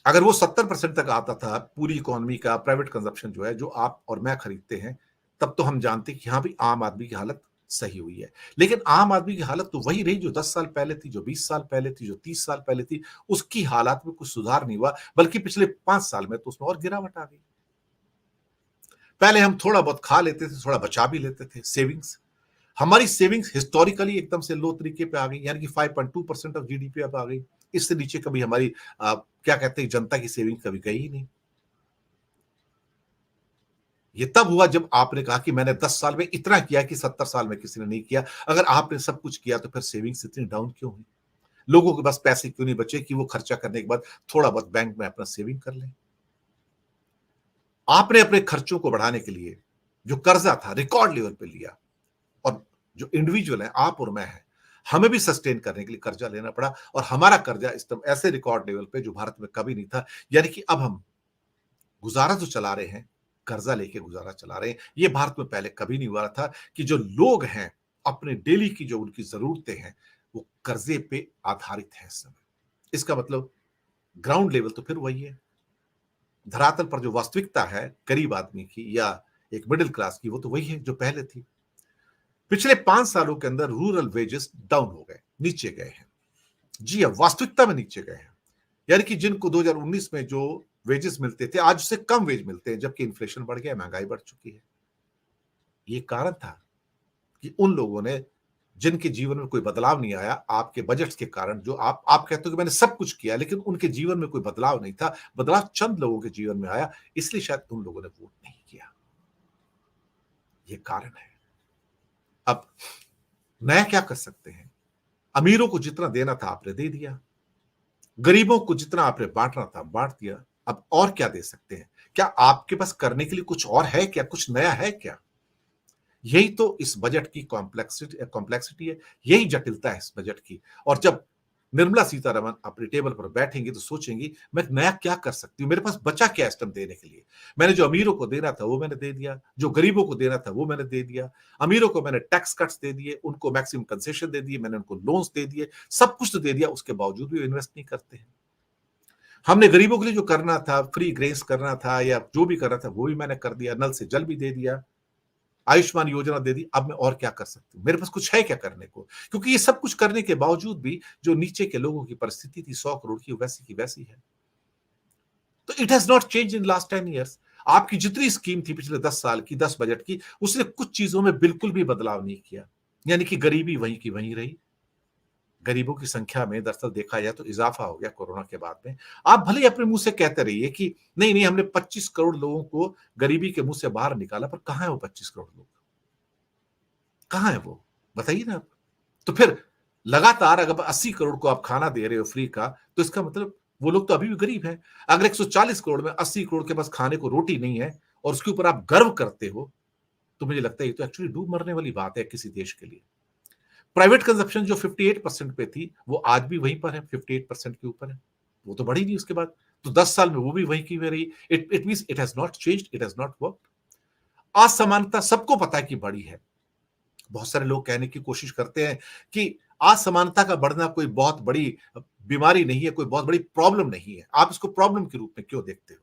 अगर वो 70% तक आता था पूरी इकोनॉमी का प्राइवेट कंजप्शन जो है, जो आप और मैं खरीदते हैं, तब तो हम जानते कि हाँ भी आम आदमी की हालत सही हुई है। लेकिन आम आदमी की हालत तो वही रही जो 10 साल पहले थी, जो 20 साल पहले थी, जो 30 साल पहले थी। उसकी हालात में कुछ सुधार नहीं हुआ, बल्कि पिछले 5 साल में तो उसमें और गिरावट आ गई। पहले हम थोड़ा बहुत खा लेते थे, थोड़ा बचा भी लेते थे, सेविंग्स। हमारी सेविंग्स हिस्टोरिकली एकदम से लो तरीके पे आ गई, यानी कि 5.2% ऑफ जीडीपी अब आ गई। इससे नीचे कभी हमारी क्या कहते हैं, जनता की सेविंग कभी गई ही नहीं। ये तब हुआ जब आपने कहा कि मैंने 10 साल में इतना किया कि 70 साल में किसी ने नहीं किया। अगर आपने सब कुछ किया तो फिर सेविंग्स इतनी डाउन क्यों हुई? लोगों के पास पैसे क्यों नहीं बचे कि वो खर्चा करने के बाद थोड़ा बहुत बैंक में अपना सेविंग कर लें? आपने अपने खर्चों को बढ़ाने के लिए जो कर्जा था रिकॉर्ड लेवल पे लिया, और जो इंडिविजुअल है, आप और मैं हैं, हमें भी सस्टेन करने के लिए कर्जा लेना पड़ा, और हमारा कर्जा इस तरह ऐसे रिकॉर्ड लेवल पे जो भारत में कभी नहीं था। यानी कि अब हम गुजारा जो चला रहे हैं, कर्जा लेके गुजारा चला रहे हैं। ये भारत में पहले कभी नहीं हुआ था कि जो लोग हैं, अपने डेली की जो उनकी जरूरतें हैं, वो कर्जे पे आधारित है इस समय। इसका मतलब ग्राउंड लेवल तो फिर वही है। धरातल पर जो वास्तविकता है गरीब आदमी की या एक मिडिल क्लास की, वो तो वही है जो पहले थी। पिछले 5 सालों के अंदर रूरल वेजेस डाउन हो गए, नीचे गए हैं। जी हाँ, वास्तविकता में नीचे गए हैं। यानी कि जिनको 2019 में जो वेजेस मिलते थे, आज उससे कम वेज मिलते हैं, जबकि इन्फ्लेशन बढ़ गया, महंगाई बढ़ चुकी है। ये कारण था कि उन लोगों ने, जिनके जीवन में कोई बदलाव नहीं आया आपके बजट्स के कारण, जो आप कहते हो कि मैंने सब कुछ किया, लेकिन उनके जीवन में कोई बदलाव नहीं था। बदलाव चंद लोगों के जीवन में आया, इसलिए शायद उन लोगों ने वोट नहीं किया। ये कारण है। अब नया क्या कर सकते हैं? अमीरों को जितना देना था आपने दे दिया, गरीबों को जितना आपने बांटना था बांट दिया। अब और क्या दे सकते हैं? क्या आपके पास करने के लिए कुछ और है क्या? कुछ नया है क्या? यही तो इस बजट की कॉम्प्लेक्सिटी कॉम्प्लेक्सिटी है, यही जटिलता है इस बजट की। और जब निर्मला सीतारमण अपने टेबल पर बैठेंगी तो सोचेंगी मैं नया क्या कर सकती हूँ, मेरे पास बचा क्या इस टाइम देने के लिए। मैंने जो अमीरों को देना था वो मैंने दे दिया, जो गरीबों को देना था वो मैंने दे दिया। अमीरों को मैंने टैक्स कट्स दे दिए, उनको मैक्सिमम कंसेशन दे दिए, मैंने उनको लोन्स दे दिए, सब कुछ तो दे दिया, उसके बावजूद भी इन्वेस्ट नहीं करते हैं। हमने गरीबों के लिए जो करना था, फ्री ग्रेस करना था या जो भी करना था वो भी मैंने कर दिया, नल से जल भी दे दिया, आयुष्मान योजना दे दी। अब मैं और क्या कर सकती हूँ, मेरे पास कुछ है क्या करने को? क्योंकि ये सब कुछ करने के बावजूद भी जो नीचे के लोगों की परिस्थिति थी 100 करोड़ की वैसी है। तो it has not change in last 10 years. आपकी जितनी स्कीम थी पिछले 10 साल की, 10 बजट की, उसने कुछ चीजों में बिल्कुल भी बदलाव नहीं किया। यानी कि गरीबी वहीं की वहीं रही। गरीबों की संख्या में दरअसल देखा जाए तो इजाफा हो गया कोरोना के बाद में। आप भले ही अपने मुंह से कहते रहिए कि नहीं नहीं, हमने 25 करोड़ लोगों को गरीबी के मुंह से बाहर निकाला, पर कहां है वो 25 करोड़ लोग? कहां है वो? बताइए ना आप। तो फिर लगातार अगर 80 करोड़ को आप खाना दे रहे हो फ्री का, तो इसका मतलब वो लोग तो अभी भी गरीब हैं। अगर 140 करोड़ में 80 करोड़ के पास खाने को रोटी नहीं है और उसके ऊपर आप गर्व करते हो, तो मुझे लगता है ये तो एक्चुअली डूब मरने वाली बात है किसी देश के लिए। प्राइवेट कंजप्शन जो 58% पे थी, वो आज भी वहीं पर है, 58% के ऊपर है। वो तो बढ़ी नहीं उसके बाद। तो 10 साल में वो भी वहीं की वहीं रही। It means it has not changed, it has not worked. असमानता सबको पता है कि बढ़ी है। बहुत सारे लोग कहने की कोशिश करते हैं कि असमानता का बढ़ना कोई बहुत बड़ी बीमारी नहीं है, कोई बहुत बड़ी प्रॉब्लम नहीं है। आप इसको प्रॉब्लम के रूप में क्यों देखते हो?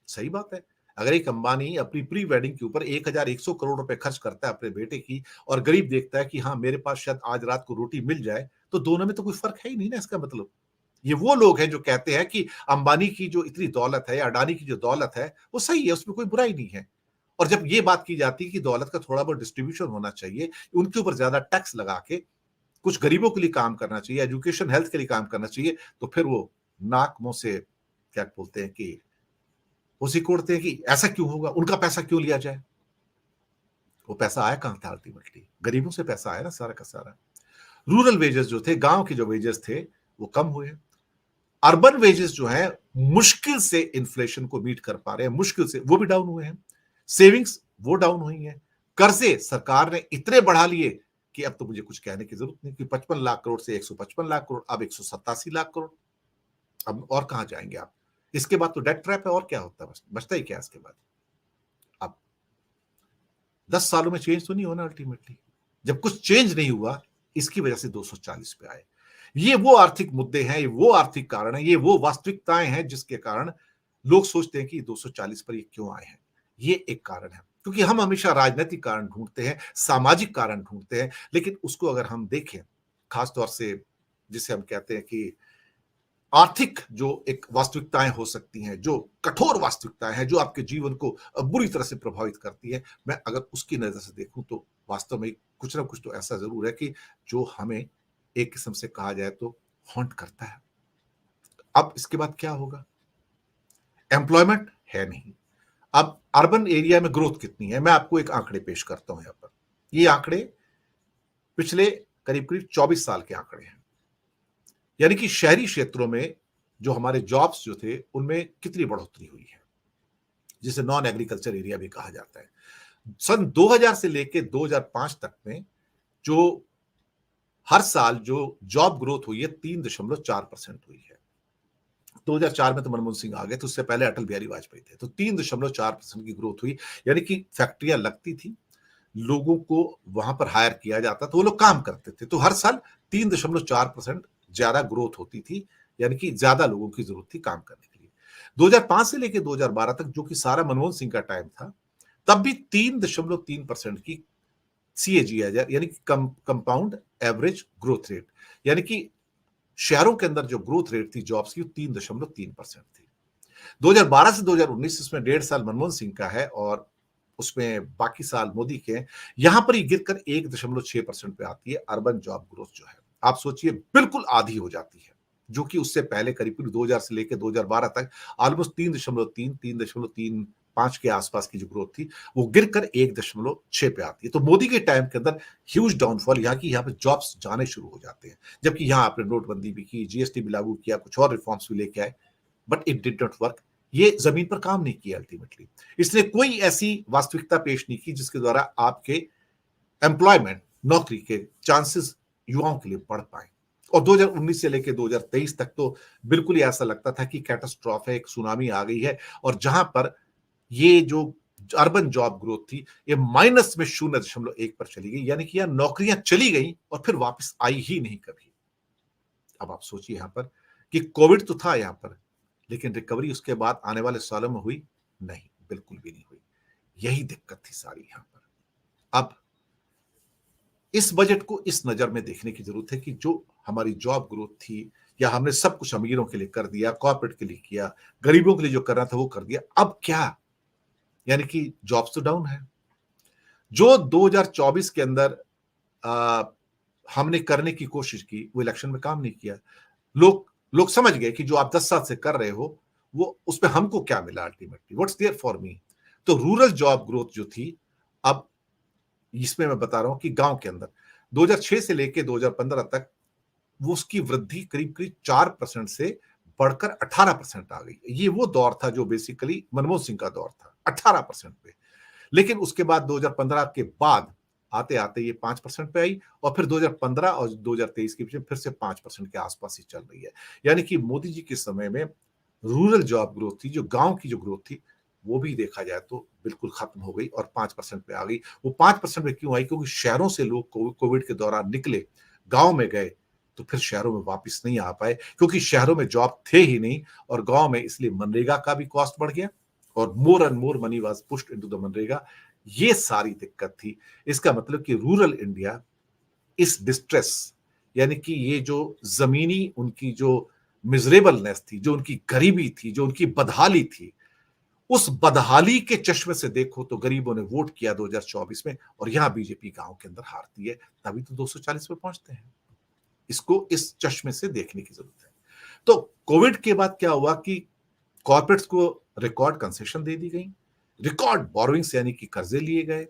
सही बात है। अगर एक अंबानी अपनी प्री वेडिंग के ऊपर 1100 करोड़ रुपए खर्च करता है अपने बेटे की, और गरीब देखता है कि हाँ, मेरे पास शायद आज रात को रोटी मिल जाए, तो दोनों में तो कोई फर्क है ही नहीं ना इसका मतलब। ये वो लोग हैं जो कहते हैं कि अंबानी की जो इतनी दौलत है, अडानी की जो दौलत है, वो सही है, उसमें कोई बुराई नहीं है। और जब ये बात की जाती है कि दौलत का थोड़ा बहुत डिस्ट्रीब्यूशन होना चाहिए, उनके ऊपर ज्यादा टैक्स लगा के कुछ गरीबों के लिए काम करना चाहिए, एजुकेशन हेल्थ के लिए काम करना चाहिए, तो फिर वो नाक मुंह से क्या बोलते हैं कि वो सिकोड़ते हैं कि ऐसा क्यों होगा, उनका पैसा क्यों लिया जाए। वो पैसा आया कहां था? अल्टीमेटली गरीबों से पैसा आया ना सारा का सारा। रूरल वेजेस जो थे, गांव के जो वेजेस थे, वो कम हुए। अर्बन वेजेस जो है मुश्किल से इन्फ्लेशन को मीट कर पा रहे हैं, मुश्किल से, वो भी डाउन हुए हैं। सेविंग्स वो डाउन हुई हैं। कर्जे सरकार ने इतने बढ़ा लिए कि अब तो मुझे कुछ कहने की जरूरत नहीं कि 55 लाख करोड़ से 155 लाख करोड़, अब 187 लाख करोड़। अब और कहां जाएंगे आप? इसके बाद तो डेट ट्रैप है, और क्या होता है? बचता ही क्या इसके बाद? अब 10 सालों में चेंज तो नहीं होना अल्टीमेटली। जब कुछ चेंज नहीं हुआ, इसकी वजह से 240 पे आए। ये वो आर्थिक मुद्दे हैं, ये वो आर्थिक कारण है, ये वो वास्तविकताएं हैं जिसके कारण लोग सोचते हैं कि 240 पर ये क्यों आए हैं। ये एक कारण है, क्योंकि हम हमेशा राजनीतिक कारण ढूंढते हैं, सामाजिक कारण ढूंढते हैं, लेकिन उसको अगर हम देखें खासतौर से, जिसे हम कहते हैं कि आर्थिक जो एक वास्तविकताएं हो सकती हैं, जो कठोर वास्तविकताएं हैं, जो आपके जीवन को बुरी तरह से प्रभावित करती है, मैं अगर उसकी नजर से देखूं तो वास्तव में कुछ ना कुछ तो ऐसा जरूर है कि जो हमें एक किस्म से कहा जाए तो हॉन्ट करता है। अब इसके बाद क्या होगा? एम्प्लॉयमेंट है नहीं। अब अर्बन एरिया में ग्रोथ कितनी है, मैं आपको एक आंकड़े पेश करता हूं यहां पर। ये आंकड़े पिछले करीब करीब 24 साल के आंकड़े हैं। यानी कि शहरी क्षेत्रों में जो हमारे जॉब्स जो थे, उनमें कितनी बढ़ोतरी हुई है, जिसे नॉन एग्रीकल्चर एरिया भी कहा जाता है। सन 2000 से लेके 2005 तक में जो हर साल जो जॉब ग्रोथ हुई है, 3.4% हुई है। 2004 में तो मनमोहन सिंह आ गए, तो उससे पहले अटल बिहारी वाजपेयी थे, तो 3.4% की ग्रोथ हुई। यानी कि फैक्ट्रियां लगती थी, लोगों को वहां पर हायर किया जाता, तो वो लोग काम करते थे, तो हर साल 3.4% ज्यादा ग्रोथ होती थी। यानी कि ज्यादा लोगों की जरूरत थी काम करने के लिए। 2005 से लेकर 2012 तक, जो कि सारा मनमोहन सिंह का टाइम था, तब भी 3.3% की CAGR, यानी कि कंपाउंड एवरेज ग्रोथ रेट, यानी कि शहरों के अंदर जो ग्रोथ रेट थी जॉब्स की, 3.3% थी। 2012 से 2019, इसमें 1.5 साल मनमोहन सिंह का है और उसमें बाकी साल मोदी के हैं। यहां पर ये गिरकर 1.6% पे आती है अर्बन जॉब ग्रोथ जो है। आप सोचिए, बिल्कुल आधी हो जाती है, जो कि उससे पहले करीब करीब 2000 से लेकर 2012 तक ऑलमोस्ट 3.5 के आसपास की जो ग्रोथ थी, वो गिरकर 1.6 पे आती है। तो मोदी के टाइम के अंदर ह्यूज डाउनफॉल, यहाँ पे जॉब्स जाने शुरू हो जाते हैं। जबकि यहाँ आपने नोटबंदी भी की, GST भी लागू किया, कुछ और रिफॉर्म्स भी लेके आए, but it did not work. ये जमीन पर काम नहीं किया अल्टीमेटली। इसने कोई ऐसी वास्तविकता पेश नहीं की जिसके द्वारा आपके एम्प्लॉयमेंट, नौकरी के चांसेस युवाओं के लिए बढ़ पाए। और 2019 से लेकर 2023 तक तो बिल्कुल ही ऐसा लगता था कि कैटास्ट्रॉफ है, एक सुनामी आ गई है। और जहां पर ये जो अर्बन जॉब ग्रोथ थी, ये माइनस में 0.1 पर चली गई, यानी कि यहां नौकरियां चली गई और फिर वापस आई ही नहीं कभी। अब आप सोचिए यहां पर कि कोविड तो था यहां पर, लेकिन रिकवरी उसके बाद आने वाले सालों में हुई नहीं, बिल्कुल भी नहीं हुई। यही दिक्कत थी सारी यहां पर। अब इस बजट को इस नजर में देखने की जरूरत है कि जो हमारी जॉब ग्रोथ थी, या हमने सब कुछ अमीरों के लिए कर दिया, कॉर्पोरेट के लिए किया, गरीबों के लिए जो करना था वो कर दिया, अब क्या? यानी कि जॉब्स तो डाउन है। जो 2024 के अंदर आ, हमने करने की कोशिश की, वो इलेक्शन में काम नहीं किया। लोग लोग समझ गए कि जो आप 10 साल से कर रहे हो, वो उसमें हमको क्या मिला ultimately, what's there for me. तो रूरल जॉब ग्रोथ जो थी, अब इसमें मैं बता रहा हूं कि गांव के अंदर 2006 से लेके 2015 तक वो उसकी वृद्धि करीब करीब 4% से बढ़कर 18% आ गई। ये वो दौर था जो बेसिकली मनमोहन सिंह का दौर था, 18% पे। लेकिन उसके बाद 2015 के बाद आते आते ये 5% पे आई, और फिर 2015 और 2023 के बीच में फिर से 5% के आसपास ही चल रही है। यानी कि मोदी जी के समय में रूरल जॉब ग्रोथ थी, जो गांव की जो ग्रोथ थी, वो भी देखा जाए तो बिल्कुल खत्म हो गई और 5% पे आ गई। वो 5% पे क्यों आई? क्योंकि शहरों से लोग कोविड के दौरान निकले, गांव में गए, तो फिर शहरों में वापस नहीं आ पाए, क्योंकि शहरों में जॉब थे ही नहीं, और गांव में इसलिए मनरेगा का भी कॉस्ट बढ़ गया, और more and more money was pushed into the MNREGA. ये सारी दिक्कत थी। इसका मतलब कि रूरल इंडिया इस डिस्ट्रेस, यानी कि ये जो जमीनी उनकी जो मिजरेबलनेस थी, जो उनकी गरीबी थी, जो उनकी बदहाली थी, उस बदहाली के चश्मे से देखो तो गरीबों ने वोट किया 2024 में, और यहां बीजेपी गांव के अंदर हारती है, तभी तो 240 पे पहुंचते हैं। इसको इस चश्मे से देखने की जरूरत है। तो कोविड के बाद क्या हुआ कि कॉर्पोरेट्स को रिकॉर्ड कंसेशन दे दी गई, रिकॉर्ड बोरोइंग्स यानी कि कर्जे लिए गए,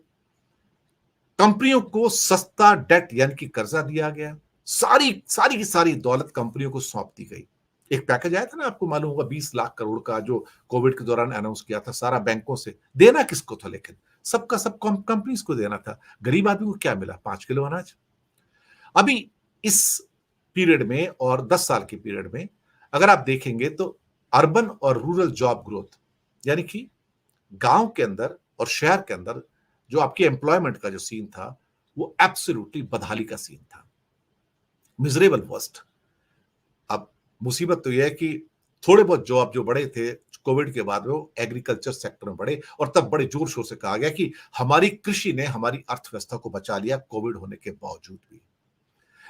कंपनियों को सस्ता डेट यानी कि कर्जा दिया गया, सारी सारी की सारी दौलत कंपनियों को सौंप दी गई। एक पैकेज आया था ना, आपको मालूम होगा, 20 लाख करोड़ का, जो कोविड के दौरान अनाउंस किया था, सारा बैंकों से। देना किसको था? लेकिन सबका सब कंपनीज को देना था। गरीब आदमी को क्या मिला? 5 किलो अनाज। अभी इस पीरियड में और 10 साल के पीरियड में अगर आप देखेंगे तो अर्बन और रूरल जॉब ग्रोथ, यानी कि गांव के अंदर और शहर के अंदर जो आपकी एम्प्लॉयमेंट का जो सीन था, वो एब्सोल्युटली बदहाली का सीन था, मिजरेबल वर्स्ट। अब मुसीबत तो यह है कि थोड़े बहुत जॉब जो बड़े थे कोविड के बाद में, वो एग्रीकल्चर सेक्टर में बढ़े, और तब बड़े जोर शोर से कहा गया कि हमारी कृषि ने हमारी अर्थव्यवस्था को बचा लिया कोविड होने के बावजूद भी।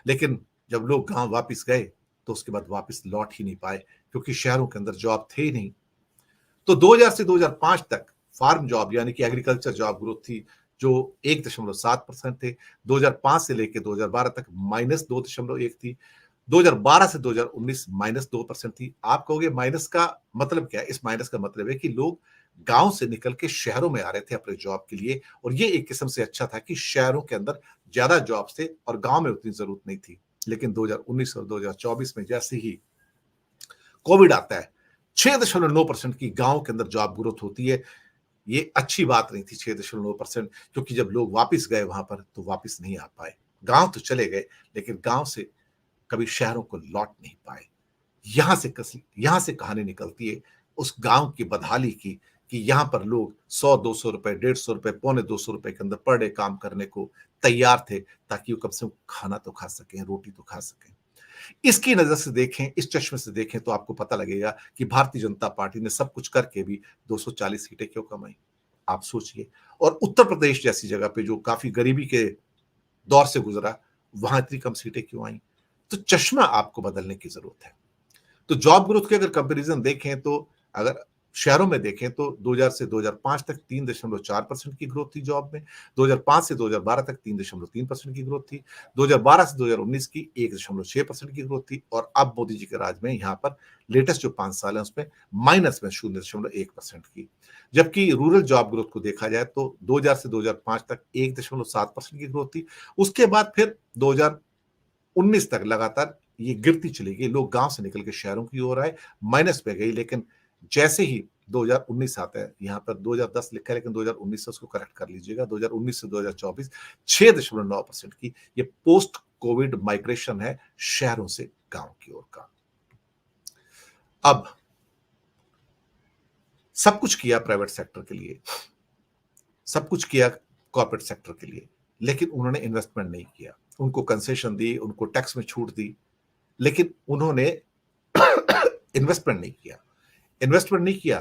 लेकिन जब लोग गांव वापस गए तो उसके बाद वापस लौट ही नहीं पाए, क्योंकि शहरों के अंदर जॉब थे ही नहीं। तो 2000 से 2005 तक फार्म जॉब यानी कि एग्रीकल्चर जॉब ग्रोथ थी, जो 1.7% थे। 2005 से लेकर 2012 तक -2.1 थी। 2012 से 2019 -2% थी। आप कहोगे माइनस का मतलब क्या है? इस माइनस का मतलब है कि लोग गांव से निकल के शहरों में आ रहे थे अपने जॉब के लिए, और ये एक किस्म से अच्छा था कि शहरों के अंदर ज्यादा जॉब्स थे और गांव में उतनी जरूरत नहीं थी। लेकिन 2019 और 2024 में जैसे ही कोविड आता है, 6.9% की गांव के अंदर जॉब ग्रोथ होती है। ये अच्छी बात नहीं थी 6.9%, क्योंकि जब लोग वापस गए वहां पर तो वापस नहीं आ पाए। गांव तो चले गए, लेकिन गांव से कभी शहरों को लौट नहीं पाए। यहां से कहानी निकलती है उस गांव की बदहाली की, कि यहां पर लोग 100-200 रुपए, 150 रुपए, पौने 200 रुपए के अंदर पर डे काम करने को तैयार थे, ताकि वो कम से कम खाना तो खा सकें, रोटी तो खा सकें। इसकी नजर से देखें, इस चश्मे से देखें, तो आपको पता लगेगा कि भारतीय जनता पार्टी ने सब कुछ करके भी 240 सीटें क्यों कमाई। आप सोचिए। और उत्तर प्रदेश जैसी जगह पे जो काफी गरीबी के दौर से गुजरा, वहां इतनी कम सीटें क्यों आई? तो चश्मा आपको बदलने की जरूरत है। तो जॉब ग्रोथ के अगर कंपैरिजन देखें, तो अगर शहरों में देखें तो 2000 से 2005 तक 3.4% की ग्रोथ थी जॉब में। 2005 से 2012 तक 3.3% की ग्रोथ थी। 2012 से 2019 की 1.6% की ग्रोथ थी, और अब मोदी जी के राज में यहाँ पर लेटेस्ट जो 5 साल है उसमें माइनस में 0.1% की। जबकि रूरल जॉब ग्रोथ को देखा जाए तो 2000 से 2005 तक 1.7% की ग्रोथ थी। उसके बाद फिर 2019 तक लगातार ये गिरती चली गई। लोग गांव से निकल के शहरों की ओर आए, माइनस पे गई। लेकिन जैसे ही 2019 आता है, यहां पर 2010 लिखा है, लेकिन 2019 से उसको करेक्ट कर लीजिएगा, 2019 से 2024 6.9% की ये पोस्ट कोविड माइग्रेशन है शहरों से गांव की ओर का। अब सब कुछ किया प्राइवेट सेक्टर के लिए, सब कुछ किया कॉर्पोरेट सेक्टर के लिए, लेकिन उन्होंने इन्वेस्टमेंट नहीं किया। उनको कंसेशन दी, उनको टैक्स में छूट दी, लेकिन उन्होंने इन्वेस्टमेंट नहीं किया। इन्वेस्टमेंट नहीं किया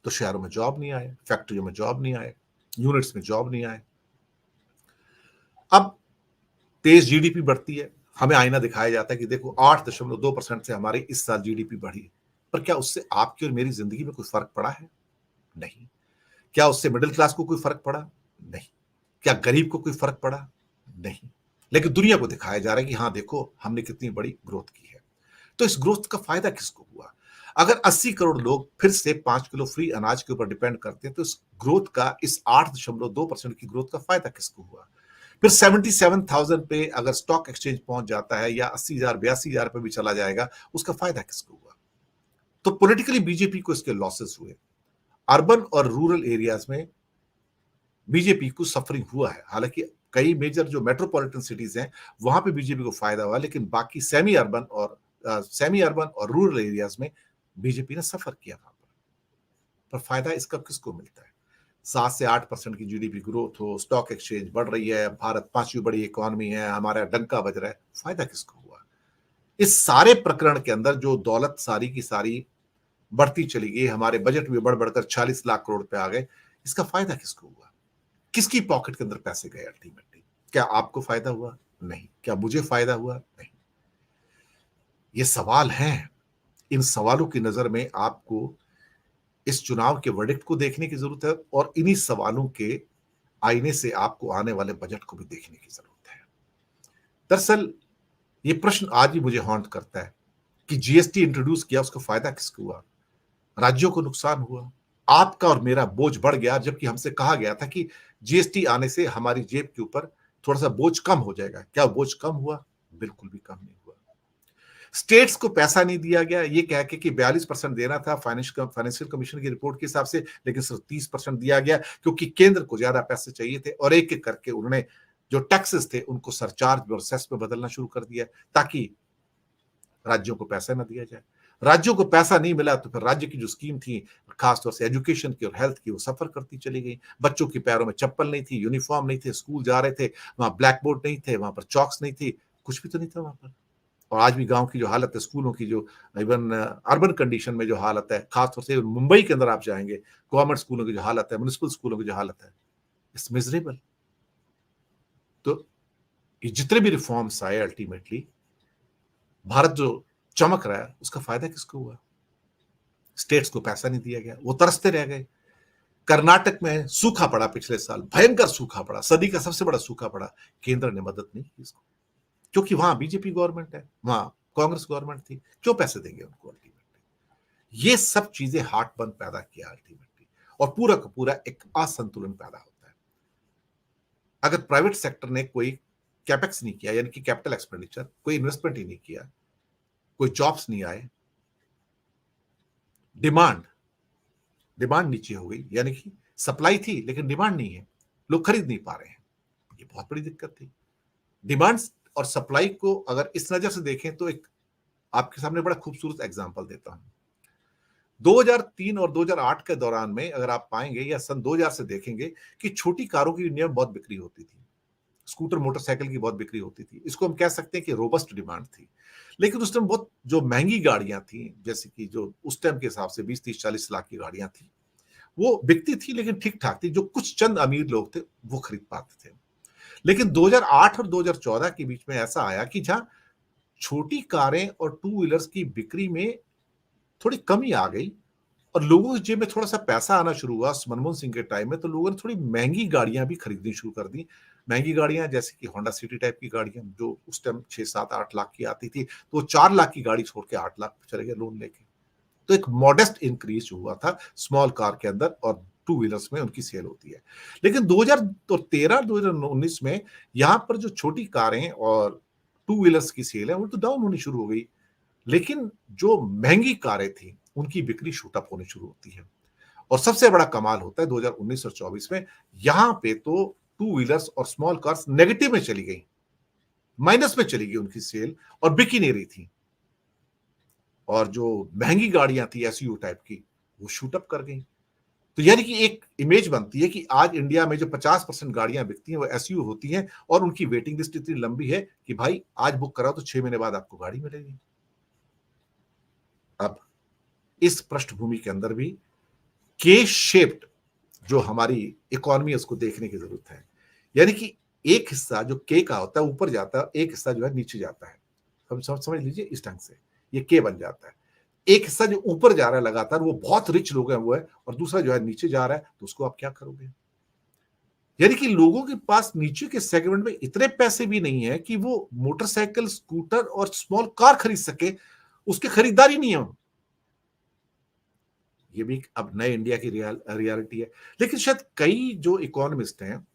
तो शहरों में जॉब नहीं आए, फैक्ट्रियों में जॉब नहीं आए, यूनिट्स में जॉब नहीं आए। अब तेज जीडीपी बढ़ती है, हमें आईना दिखाया जाता है कि देखो 8.2% से हमारी इस साल जीडीपी बढ़ी, पर क्या उससे आपकी और मेरी जिंदगी में कोई फर्क पड़ा है? नहीं। क्या उससे मिडिल क्लास को कोई फर्क पड़ा? नहीं। क्या गरीब को कोई फर्क पड़ा? नहीं। लेकिन दुनिया को दिखाया जा रहा है कि हाँ देखो हमने कितनी बड़ी ग्रोथ की है। तो इस ग्रोथ का फायदा किसको हुआ? अगर 80 करोड़ लोग फिर से 5 किलो फ्री अनाज के ऊपर डिपेंड करते हैं तो इस ग्रोथ का, इस 8.2% की ग्रोथ का फायदा किसको हुआ? फिर 77,000 पे अगर स्टॉक एक्सचेंज पहुंच जाता है या 80,000 82,000 पे भी चला जाएगा, उसका फायदा किसको हुआ? तो पॉलिटिकली बीजेपी को इसके लॉसेस हुए। अर्बन और रूरल एरियाज में बीजेपी को सफरिंग हुआ है। हालांकि कई मेजर जो मेट्रोपॉलिटन सिटीज हैं वहां पे बीजेपी को फायदा हुआ, लेकिन बाकी सेमी अर्बन और रूरल एरियाज में बीजेपी ने सफर किया वहां पर फायदा इसका किसको मिलता है? 7 से 8% की जीडीपी ग्रोथ हो, स्टॉक एक्सचेंज बढ़ रही है, भारत 5वीं बड़ी इकोनॉमी है, हमारा डंका बज रहा है, फायदा किसको हुआ? इस सारे प्रकरण के अंदर जो दौलत सारी की सारी बढ़ती चली गई, हमारे बजट भी बढ़ बढ़कर 40 लाख करोड़ पे आ गए, इसका फायदा किसको हुआ? किसकी पॉकेट के अंदर पैसे गए अल्टीमेटली? क्या आपको फायदा हुआ? नहीं। क्या मुझे फायदा हुआ? नहीं। ये सवाल हैं। इन सवालों की नजर में आपको इस चुनाव के वर्डिक्ट को देखने की जरूरत है और इन्हीं सवालों के आईने से आपको आने वाले बजट को भी देखने की जरूरत है। दरअसल ये प्रश्न आज भी मुझे हॉन्ट करता है कि जीएसटी इंट्रोड्यूस किया, उसका फायदा किसको हुआ? राज्यों को नुकसान हुआ, आपका और मेरा बोझ बढ़ गया, जबकि हमसे कहा गया था कि जीएसटी आने से हमारी जेब के ऊपर थोड़ा सा बोझ कम हो जाएगा। क्या बोझ कम हुआ? बिल्कुल भी कम नहीं हुआ। स्टेट्स को पैसा नहीं दिया गया, ये कह के कि 42% देना था फाइनेंशियल कमीशन की रिपोर्ट के हिसाब से, लेकिन सिर्फ 30% दिया गया क्योंकि केंद्र को ज्यादा पैसे चाहिए थे और एक एक करके उन्होंने जो टैक्सेस थे उनको सरचार्ज और सेस में बदलना शुरू कर दिया ताकि राज्यों को पैसा न दिया जाए। राज्यों को पैसा नहीं मिला तो फिर राज्य की जो स्कीम थी, खासतौर से एजुकेशन की और हेल्थ की, वो सफर करती चली गई। बच्चों के पैरों में चप्पल नहीं थी, यूनिफॉर्म नहीं थे, स्कूल जा रहे थे, वहां ब्लैक बोर्ड नहीं थे, वहां पर चॉक्स नहीं थी, कुछ भी तो नहीं था वहां पर। और आज भी गांव की जो हालत है, स्कूलों की जो, इवन अर्बन कंडीशन में जो हालत है, खासतौर से मुंबई के अंदर आप जाएंगे, गवर्नमेंट स्कूलों की जो हालत है, म्युनिसिपल स्कूलों की जो हालत है, इट्स मिजरेबल। तो ये जितने भी रिफॉर्म्स आए, अल्टीमेटली भारत जो चमक रहा है उसका फायदा किसको हुआ? स्टेट्स को पैसा नहीं दिया गया, वो तरसते रह गए। कर्नाटक में सूखा पड़ा, पिछले साल भयंकर सूखा पड़ा, सदी का सबसे बड़ा सूखा पड़ा, केंद्र ने मदद नहीं की इसको, क्योंकि वहां बीजेपी गवर्नमेंट है, वहां कांग्रेस गवर्नमेंट थी, क्यों पैसे देंगे उनको अल्टीमेटली? ये सब चीजें हार्ट बर्न पैदा किया अल्टीमेटली, और पूरा का पूरा एक असंतुलन पैदा होता है। अगर प्राइवेट सेक्टर ने कोई कैपेक्स नहीं किया, यानी कि कैपिटल एक्सपेंडिचर, कोई इन्वेस्टमेंट ही नहीं किया, कोई जॉब्स नहीं आए, डिमांड डिमांड नीचे हो गई, यानी कि सप्लाई थी लेकिन डिमांड नहीं है, लोग खरीद नहीं पा रहे हैं, ये बहुत बड़ी दिक्कत थी। डिमांड और सप्लाई को अगर इस नजर से देखें तो एक आपके सामने बड़ा खूबसूरत एग्जांपल देता हूं। 2003 और 2008 के दौरान में अगर आप पाएंगे या सन 2000 से देखेंगे कि छोटी कारों की इंडिया में बहुत बिक्री होती थी, स्कूटर मोटरसाइकिल की बहुत बिक्री होती थी, इसको हम कह सकते हैं कि रोबस्ट डिमांड थी। लेकिन उस टाइम बहुत जो महंगी गाड़ियां थी, जैसे कि जो उस टाइम के हिसाब से 20 30 40 लाख की गाड़ियां थी, वो बिकती थी लेकिन ठीक ठाक थी, जो कुछ चंद अमीर लोग थे वो खरीद पाते थे। लेकिन 2008 और 2014 के बीच में ऐसा आया कि जहां छोटी कारें और टू व्हीलर्स की बिक्री में थोड़ी कमी आ गई और लोगों की जेब में थोड़ा सा पैसा आना शुरू हुआ मनमोहन सिंह के टाइम में, तो लोगों ने थोड़ी महंगी गाड़ियां भी खरीदनी शुरू कर दी। महंगी गाड़ियां जैसे कि होंडा सिटी टाइप की गाड़ियां जो उस टाइम 6 7 8 लाख की आती थी, तो वो 4 लाख की गाड़ी छोड़ के 8 लाख पे चले गए लोन लेके। तो एक मॉडेस्ट इंक्रीज हुआ था स्मॉल कार के अंदर, और टू व्हीलर्स में उनकी सेल होती है। लेकिन 2013 2019 में यहां पर जो छोटी कारें और टू व्हीलर्स की सेल है वो तो डाउन होनी शुरू हो गई, लेकिन जो महंगी कारें थी उनकी बिक्री शूट अप होनी शुरू होती है। और सबसे बड़ा कमाल होता है 2019 और 24 में, यहां पे तो टू व्हीलर्स और स्मॉल कार्स नेगेटिव में चली गई, माइनस में चली गई उनकी सेल और बिक ही नहीं रही थी। और जो महंगी गाड़ियां थी एसयूवी टाइप की, वो शूट अप कर गई। तो यानी कि एक इमेज बनती है कि आज इंडिया में जो 50% गाड़ियां बिकती हैं वो एसयूवी होती हैं और उनकी वेटिंग लिस्ट इतनी लंबी है कि भाई आज बुक कराओ तो 6 महीने बाद आपको गाड़ी मिलेगी। अब इस पृष्ठभूमि के अंदर भी के शेप्ड जो हमारी इकोनॉमी है उसको देखने की जरूरत है। यानी कि एक हिस्सा जो के का होता है ऊपर जाता है, एक हिस्सा जो है नीचे जाता है। हम समझ लीजिए इस ढंग से ये के बन जाता है। एक हिस्सा जो ऊपर जा रहा है लगातार वो बहुत रिच लोग हैं वो है, और दूसरा जो है नीचे जा रहा है तो उसको आप क्या करोगे? यानी कि लोगों के पास नीचे के सेगमेंट में इतने पैसे भी नहीं है कि वो मोटरसाइकिल, स्कूटर और स्मॉल कार खरीद सके, उसकी खरीदारी नहीं है। ये भी अब नए इंडिया की रियलिटी है। लेकिन शायद कई जो इकोनॉमिस्ट हैं,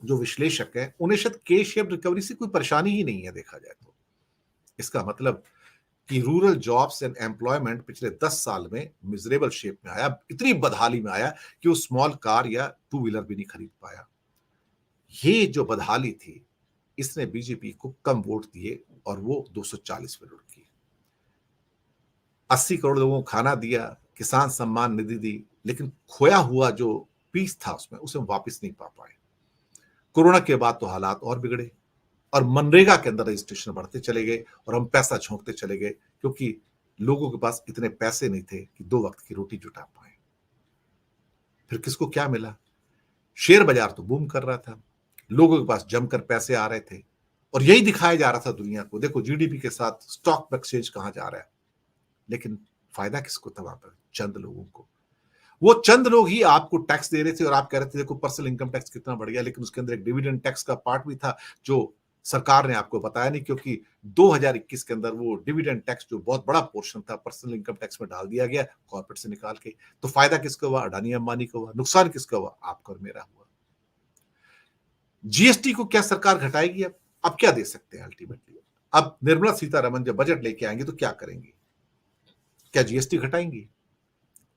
जो विश्लेषक हैं, उन्हें शायद के शेप रिकवरी से कोई परेशानी ही नहीं है देखा जाए तो। इसका मतलब कि रूरल जॉब्स एंड एम्प्लॉयमेंट पिछले 10 साल में मिजरेबल शेप में आया, इतनी बदहाली में आया कि वो स्मॉल कार या टू व्हीलर भी नहीं खरीद पाया। ये जो बदहाली थी, इसने बीजेपी को कम वोट दिए और वो 240 पे रुक गई। 80 करोड़ लोगों को खाना दिया, किसान सम्मान निधि दी, लेकिन खोया हुआ जो पीस था उसमें, उसे हम वापस नहीं पा पाए। कोरोना के बाद तो हालात और बिगड़े और मनरेगा के अंदर रजिस्ट्रेशन बढ़ते चले गए और हम पैसा झोंकते चले गए, क्योंकि लोगों के पास इतने पैसे नहीं थे कि 2 वक्त की रोटी जुटा पाए। फिर किसको क्या मिला? शेयर बाजार तो बूम कर रहा था, लोगों के पास जमकर पैसे आ रहे थे और यही दिखाया जा रहा था दुनिया को, देखो जीडीपी के साथ स्टॉक एक्सचेंज कहां जा रहा है। लेकिन फायदा किसको था वहां पर? चंद लोगों को। वो चंद लोग ही आपको टैक्स दे रहे थे और आप कह रहे थे देखो पर्सनल इनकम टैक्स कितना बढ़ गया, लेकिन उसके अंदर एक डिविडेंड टैक्स का पार्ट भी था जो सरकार ने आपको बताया नहीं, क्योंकि 2021 के अंदर वो डिविडेंड टैक्स जो बहुत बड़ा पोर्शन था पर्सनल इनकम टैक्स में डाल दिया गया कॉर्पोरेट से निकाल के। तो फायदा किसका हुआ? अडानी अंबानी का हुआ। नुकसान किसका हुआ? आपका और मेरा हुआ। जीएसटी को क्या सरकार घटाएगी? अब क्या दे सकते हैं अल्टीमेटली? अब निर्मला सीतारमन जब बजट लेके आएंगे तो क्या करेंगी? क्या जीएसटी घटाएंगी?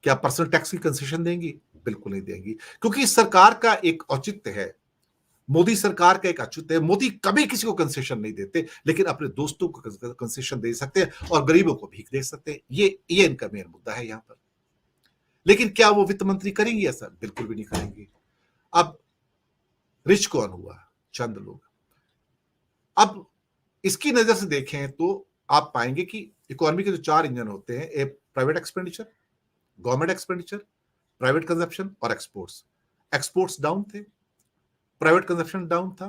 क्या पर्सनल टैक्स की कंसेशन देंगी? बिल्कुल नहीं देंगी, क्योंकि इस सरकार का एक औचित्य है, मोदी सरकार का एक औचित्य है। मोदी कभी किसी को कंसेशन नहीं देते, लेकिन अपने दोस्तों को कंसेशन दे सकते हैं और गरीबों को भीख दे सकते हैं। ये इनका मेन मुद्दा है यहां पर। लेकिन क्या वो वित्त मंत्री करेंगी ऐसा? बिल्कुल भी नहीं करेंगी। अब रिच कौन हुआ? चंद लोग। अब इसकी नजर से देखें तो आप पाएंगे कि इकोनॉमी के जो 4 इंजन होते हैं, एक private expenditure, government expenditure, private consumption और एक्सपोर्ट्स। एक्सपोर्ट्स डाउन थे, प्राइवेट कंजप्शन डाउन था,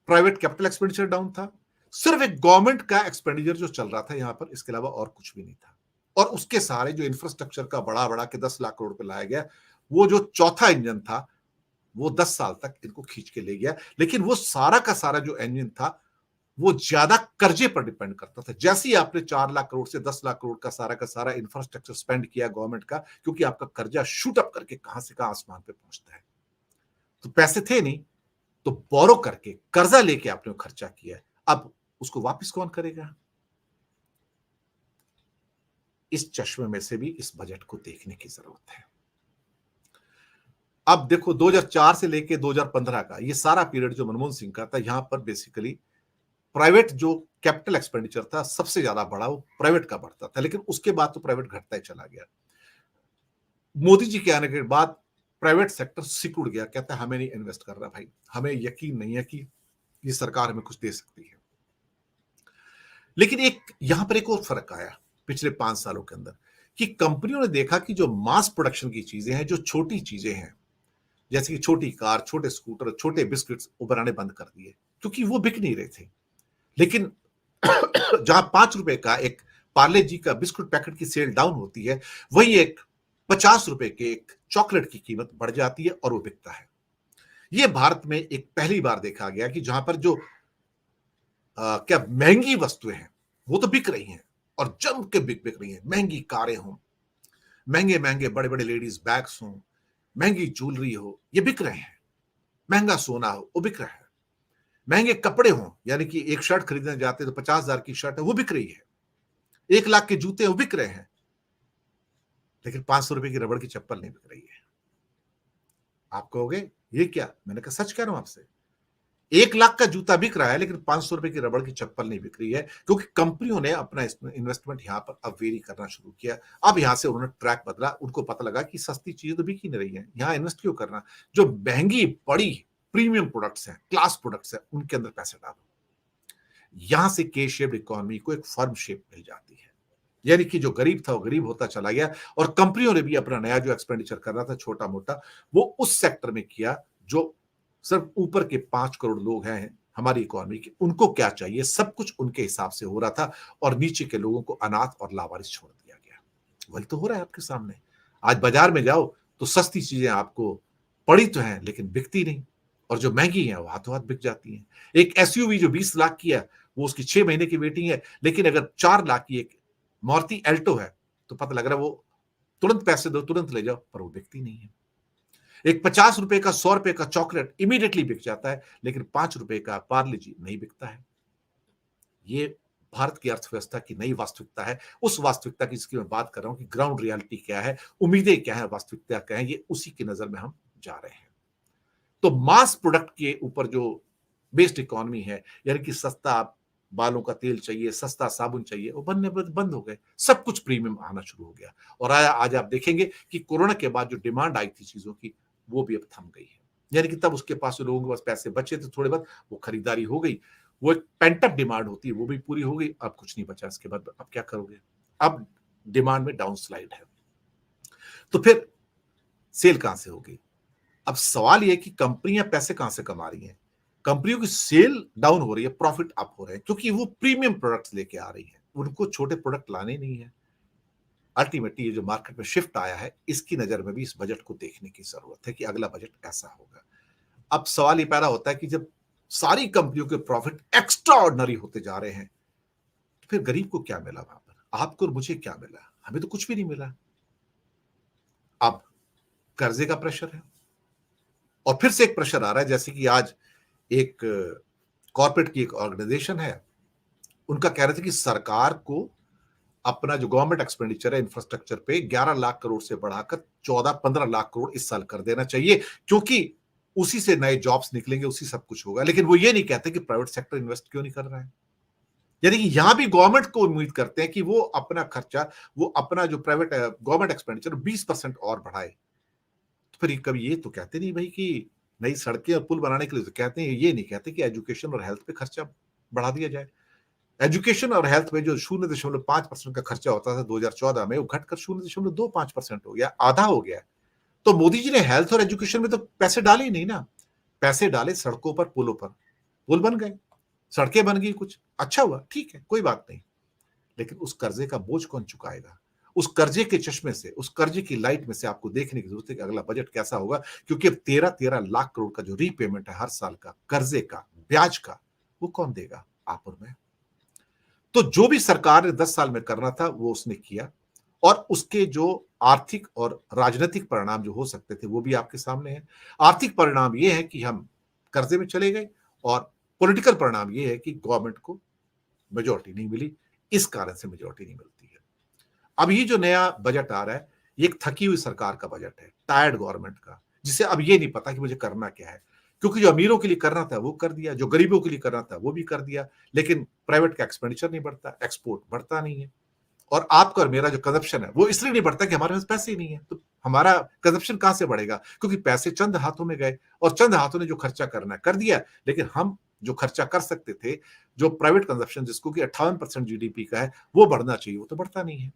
प्राइवेट कैपिटल एक्सपेंडिचर डाउन था। सिर्फ एक गवर्नमेंट का एक्सपेंडिचर जो चल रहा था यहां पर, इसके अलावा और कुछ भी नहीं था। और उसके सारे जो इंफ्रास्ट्रक्चर का बड़ा बड़ा के 10 लाख करोड़ पे लाया गया, वो जो चौथा इंजन था वो 10 साल तक इनको खींच के ले गया। लेकिन वो सारा का सारा जो इंजन था वो ज्यादा कर्जे पर डिपेंड करता था। जैसे ही आपने 4 लाख करोड़ से 10 लाख करोड़ का सारा इंफ्रास्ट्रक्चर स्पेंड किया गवर्नमेंट का, क्योंकि आपका कर्जा शूट अप करके कहां से कहां आसमान पे पहुंचता है, तो पैसे थे नहीं, तो बोरो करके कर्जा लेके आपने खर्चा किया। अब उसको वापस कौन करेगा? इस चश्मे में से भी इस बजट को देखने की जरूरत है। अब देखो 2004 से लेके 2015 का ये सारा पीरियड जो मनमोहन सिंह का था, यहां पर बेसिकली प्राइवेट जो कैपिटल एक्सपेंडिचर था सबसे ज्यादा बड़ा वो प्राइवेट का बढ़ता था, लेकिन उसके बाद तो प्राइवेट घटता ही चला गया। मोदी जी के आने के बाद प्राइवेट सेक्टर सिकुड़ गया, कहता है हमें नहीं इन्वेस्ट कर रहा भाई, हमें यकीन नहीं है कि ये सरकार हमें कुछ दे सकती है। लेकिन एक यहां पर एक और फर्क आया पिछले 5 सालों के अंदर, कि कंपनियों ने देखा कि जो मास प्रोडक्शन की चीजें हैं, जो छोटी चीजें हैं, जैसे कि छोटी कार, छोटे स्कूटर, छोटे बिस्किट्स, वो बनाने बंद कर दिए, क्योंकि वो बिक नहीं रहे थे। लेकिन जहां 5 रुपए का एक पार्ले जी का बिस्कुट पैकेट की सेल डाउन होती है, वही एक 50 रुपए के एक चॉकलेट की कीमत बढ़ जाती है और वो बिकता है। ये भारत में एक पहली बार देखा गया कि जहां पर जो क्या महंगी वस्तुएं हैं वो तो बिक रही हैं और जम के बिक रही हैं। महंगी कारें हों, महंगे महंगे बड़े बड़े लेडीज बैग्स हों, महंगी ज्वेलरी हो, ये बिक रहे हैं। महंगा सोना हो, वो बिक रहा है। महंगे कपड़े हों, यानी कि एक शर्ट खरीदने जाते तो 50,000 की शर्ट है वो बिक रही है। 1 लाख के जूते वो बिक रहे हैं, लेकिन 500 रुपए की रबड़ की चप्पल नहीं बिक रही है। आप कहोगे ये क्या? मैंने कहा सच कह रहा हूं आपसे। 1 लाख का जूता बिक रहा है लेकिन 500 रुपए की रबड़ की चप्पल नहीं बिक रही है, क्योंकि कंपनियों ने अपना इन्वेस्टमेंट यहां पर अब वेरी करना शुरू किया। अब यहां से उन्होंने ट्रैक बदला, उनको पता लगा कि सस्ती चीजें तो बिक ही नहीं रही है, यहां इन्वेस्ट क्यों करना, जो महंगी बड़ी प्रीमियम प्रोडक्ट्स हैं, क्लास प्रोडक्ट्स हैं, उनके अंदर पैसे डालो। यहां से के शेप्ड इकोनॉमी को एक फर्म शेप मिल जाती है, यानी कि जो गरीब था वो गरीब होता चला गया, और कंपनियों ने भी अपना नया जो एक्सपेंडिचर कर रहा था छोटा मोटा, वो उस सेक्टर में किया जो सिर्फ ऊपर के 5 करोड़ लोग हैं हमारी इकोनॉमी के, उनको क्या चाहिए सब कुछ उनके हिसाब से हो रहा था, और नीचे के लोगों को अनाथ और लावारिस छोड़ दिया गया। वही तो हो रहा है आपके सामने। आज बाजार में जाओ तो सस्ती चीजें आपको पड़ी तो हैं लेकिन बिकती नहीं, और जो महंगी है वो हाथों हाथ बिक जाती हैं। एक एसयूवी जो 20 लाख की है, वो उसकी 6 महीने की वेटिंग है, लेकिन अगर 4 लाख की एक मारुति एल्टो है तो पता लग रहा है वो तुरंत पैसे दो तुरंत ले जाओ, पर वो बिकती नहीं है। एक 50 रुपए का 100 रुपए का चॉकलेट इमीडिएटली बिक जाता है, लेकिन 5 रुपए का पार्ले जी नहीं बिकता है। ये भारत की अर्थव्यवस्था की नई वास्तविकता है, उस वास्तविकता की जिसकी मैं बात कर रहा हूं कि ग्राउंड रियलिटी क्या है, उम्मीदें क्या है, वास्तविकता क्या है, ये उसी की नजर में हम जा रहे हैं। तो मास प्रोडक्ट के ऊपर जो बेस्ड इकोनॉमी है, यानी कि सस्ता बालों का तेल चाहिए, सस्ता साबुन चाहिए, वो बनने बंद हो गए, सब कुछ प्रीमियम आना शुरू हो गया। और आज आप देखेंगे कि कोरोना के बाद जो डिमांड आई थी चीजों की, वो भी अब थम गई है। यानी कि तब उसके पास लोगों के पास पैसे बचे थे थोड़े बहुत, वो खरीदारी हो गई, वो एक पेंटअप डिमांड होती है वो भी पूरी हो गई, अब कुछ नहीं बचा इसके बाद, अब क्या करोगे? अब डिमांड में डाउन स्लाइड है, तो फिर सेल कहां से होगी? अब सवाल यह है कि कंपनियां पैसे कहां से कमा रही हैं? कंपनियों की सेल डाउन हो रही है, प्रॉफिट अप हो रहे हैं, क्योंकि वो प्रीमियम प्रोडक्ट्स लेके आ रही है, उनको छोटे प्रोडक्ट लाने नहीं है। अल्टीमेटली ये जो मार्केट में शिफ्ट आया है, इसकी नजर में भी इस बजट को देखने की जरूरत है कि अगला बजट कैसा होगा। अब सवाल ये पैदा होता है कि जब सारी कंपनियों के प्रॉफिट एक्स्ट्रा ऑर्डिनरी होते जा रहे हैं, तो फिर गरीब को क्या मिला वहां पर? आपको और मुझे क्या मिला? हमें तो कुछ भी नहीं मिला। अब कर्जे का प्रेशर है, और फिर से एक प्रेशर आ रहा है, जैसे कि आज एक कॉर्पोरेट की एक ऑर्गेनाइजेशन है, उनका कह रहे थे कि सरकार को अपना जो गवर्नमेंट एक्सपेंडिचर है इंफ्रास्ट्रक्चर पे 11 लाख करोड़ से बढ़ाकर 14-15 लाख करोड़ इस साल कर देना चाहिए, क्योंकि उसी से नए जॉब्स निकलेंगे, उसी सब कुछ होगा। लेकिन वो ये नहीं कहते कि प्राइवेट सेक्टर इन्वेस्ट क्यों नहीं कर रहा है। यानी कि यहां भी गवर्नमेंट को उम्मीद करते हैं कि वो अपना खर्चा, वो अपना जो प्राइवेट गवर्नमेंट एक्सपेंडिचर 20% और बढ़ाए। तो फिर कभी ये तो कहते नहीं भाई कि नई सड़कें और पुल बनाने के लिए तो कहते हैं, ये नहीं कहते कि एजुकेशन और हेल्थ पे खर्चा बढ़ा दिया जाए। एजुकेशन और हेल्थ में जो 0.5% का खर्चा होता था 2014 में, वो घटकर 0.25% हो गया, आधा हो गया। तो मोदी जी ने हेल्थ और एजुकेशन में तो पैसे डाले ही नहीं ना, पैसे डाले सड़कों पर, पुलों पर, पुल बन गए, सड़कें बन गई, कुछ अच्छा हुआ, ठीक है, कोई बात नहीं। लेकिन उस कर्जे का बोझ कौन चुकाएगा? उस कर्जे के चश्मे से, उस कर्जे की लाइट में से आपको देखने की जरूरत है कि अगला बजट कैसा होगा, क्योंकि अब 13-13 लाख करोड़ का जो रीपेमेंट है हर साल का, कर्जे का, ब्याज का, वो कौन देगा? आप और मैं। तो जो भी सरकार ने 10 साल में करना था वो उसने किया, और उसके जो आर्थिक और राजनीतिक परिणाम जो हो सकते थे वो भी आपके सामने है। आर्थिक परिणाम ये है कि हम कर्जे में चले गए, और पॉलिटिकल परिणाम ये है कि गवर्नमेंट को मेजॉरिटी नहीं मिली, इस कारण से मेजॉरिटी नहीं मिलती है। अब ये जो नया बजट आ रहा है, ये एक थकी हुई सरकार का बजट है, टायर्ड गवर्नमेंट का, जिसे अब ये नहीं पता कि मुझे करना क्या है, क्योंकि जो अमीरों के लिए करना था वो कर दिया, जो गरीबों के लिए करना था वो भी कर दिया, लेकिन प्राइवेट का एक्सपेंडिचर नहीं बढ़ता, एक्सपोर्ट बढ़ता नहीं है, और आपका और मेरा जो कंजप्शन है वो इसलिए नहीं बढ़ता कि हमारे पास पैसे ही नहीं है। तो हमारा कंजप्शन कहां से बढ़ेगा? क्योंकि पैसे चंद हाथों में गए, और चंद हाथों ने जो खर्चा करना है कर दिया, लेकिन हम जो खर्चा कर सकते थे, जो प्राइवेट कंजप्शन जिसको कि 58% जीडीपी का है, वो बढ़ना चाहिए, वो तो बढ़ता नहीं है।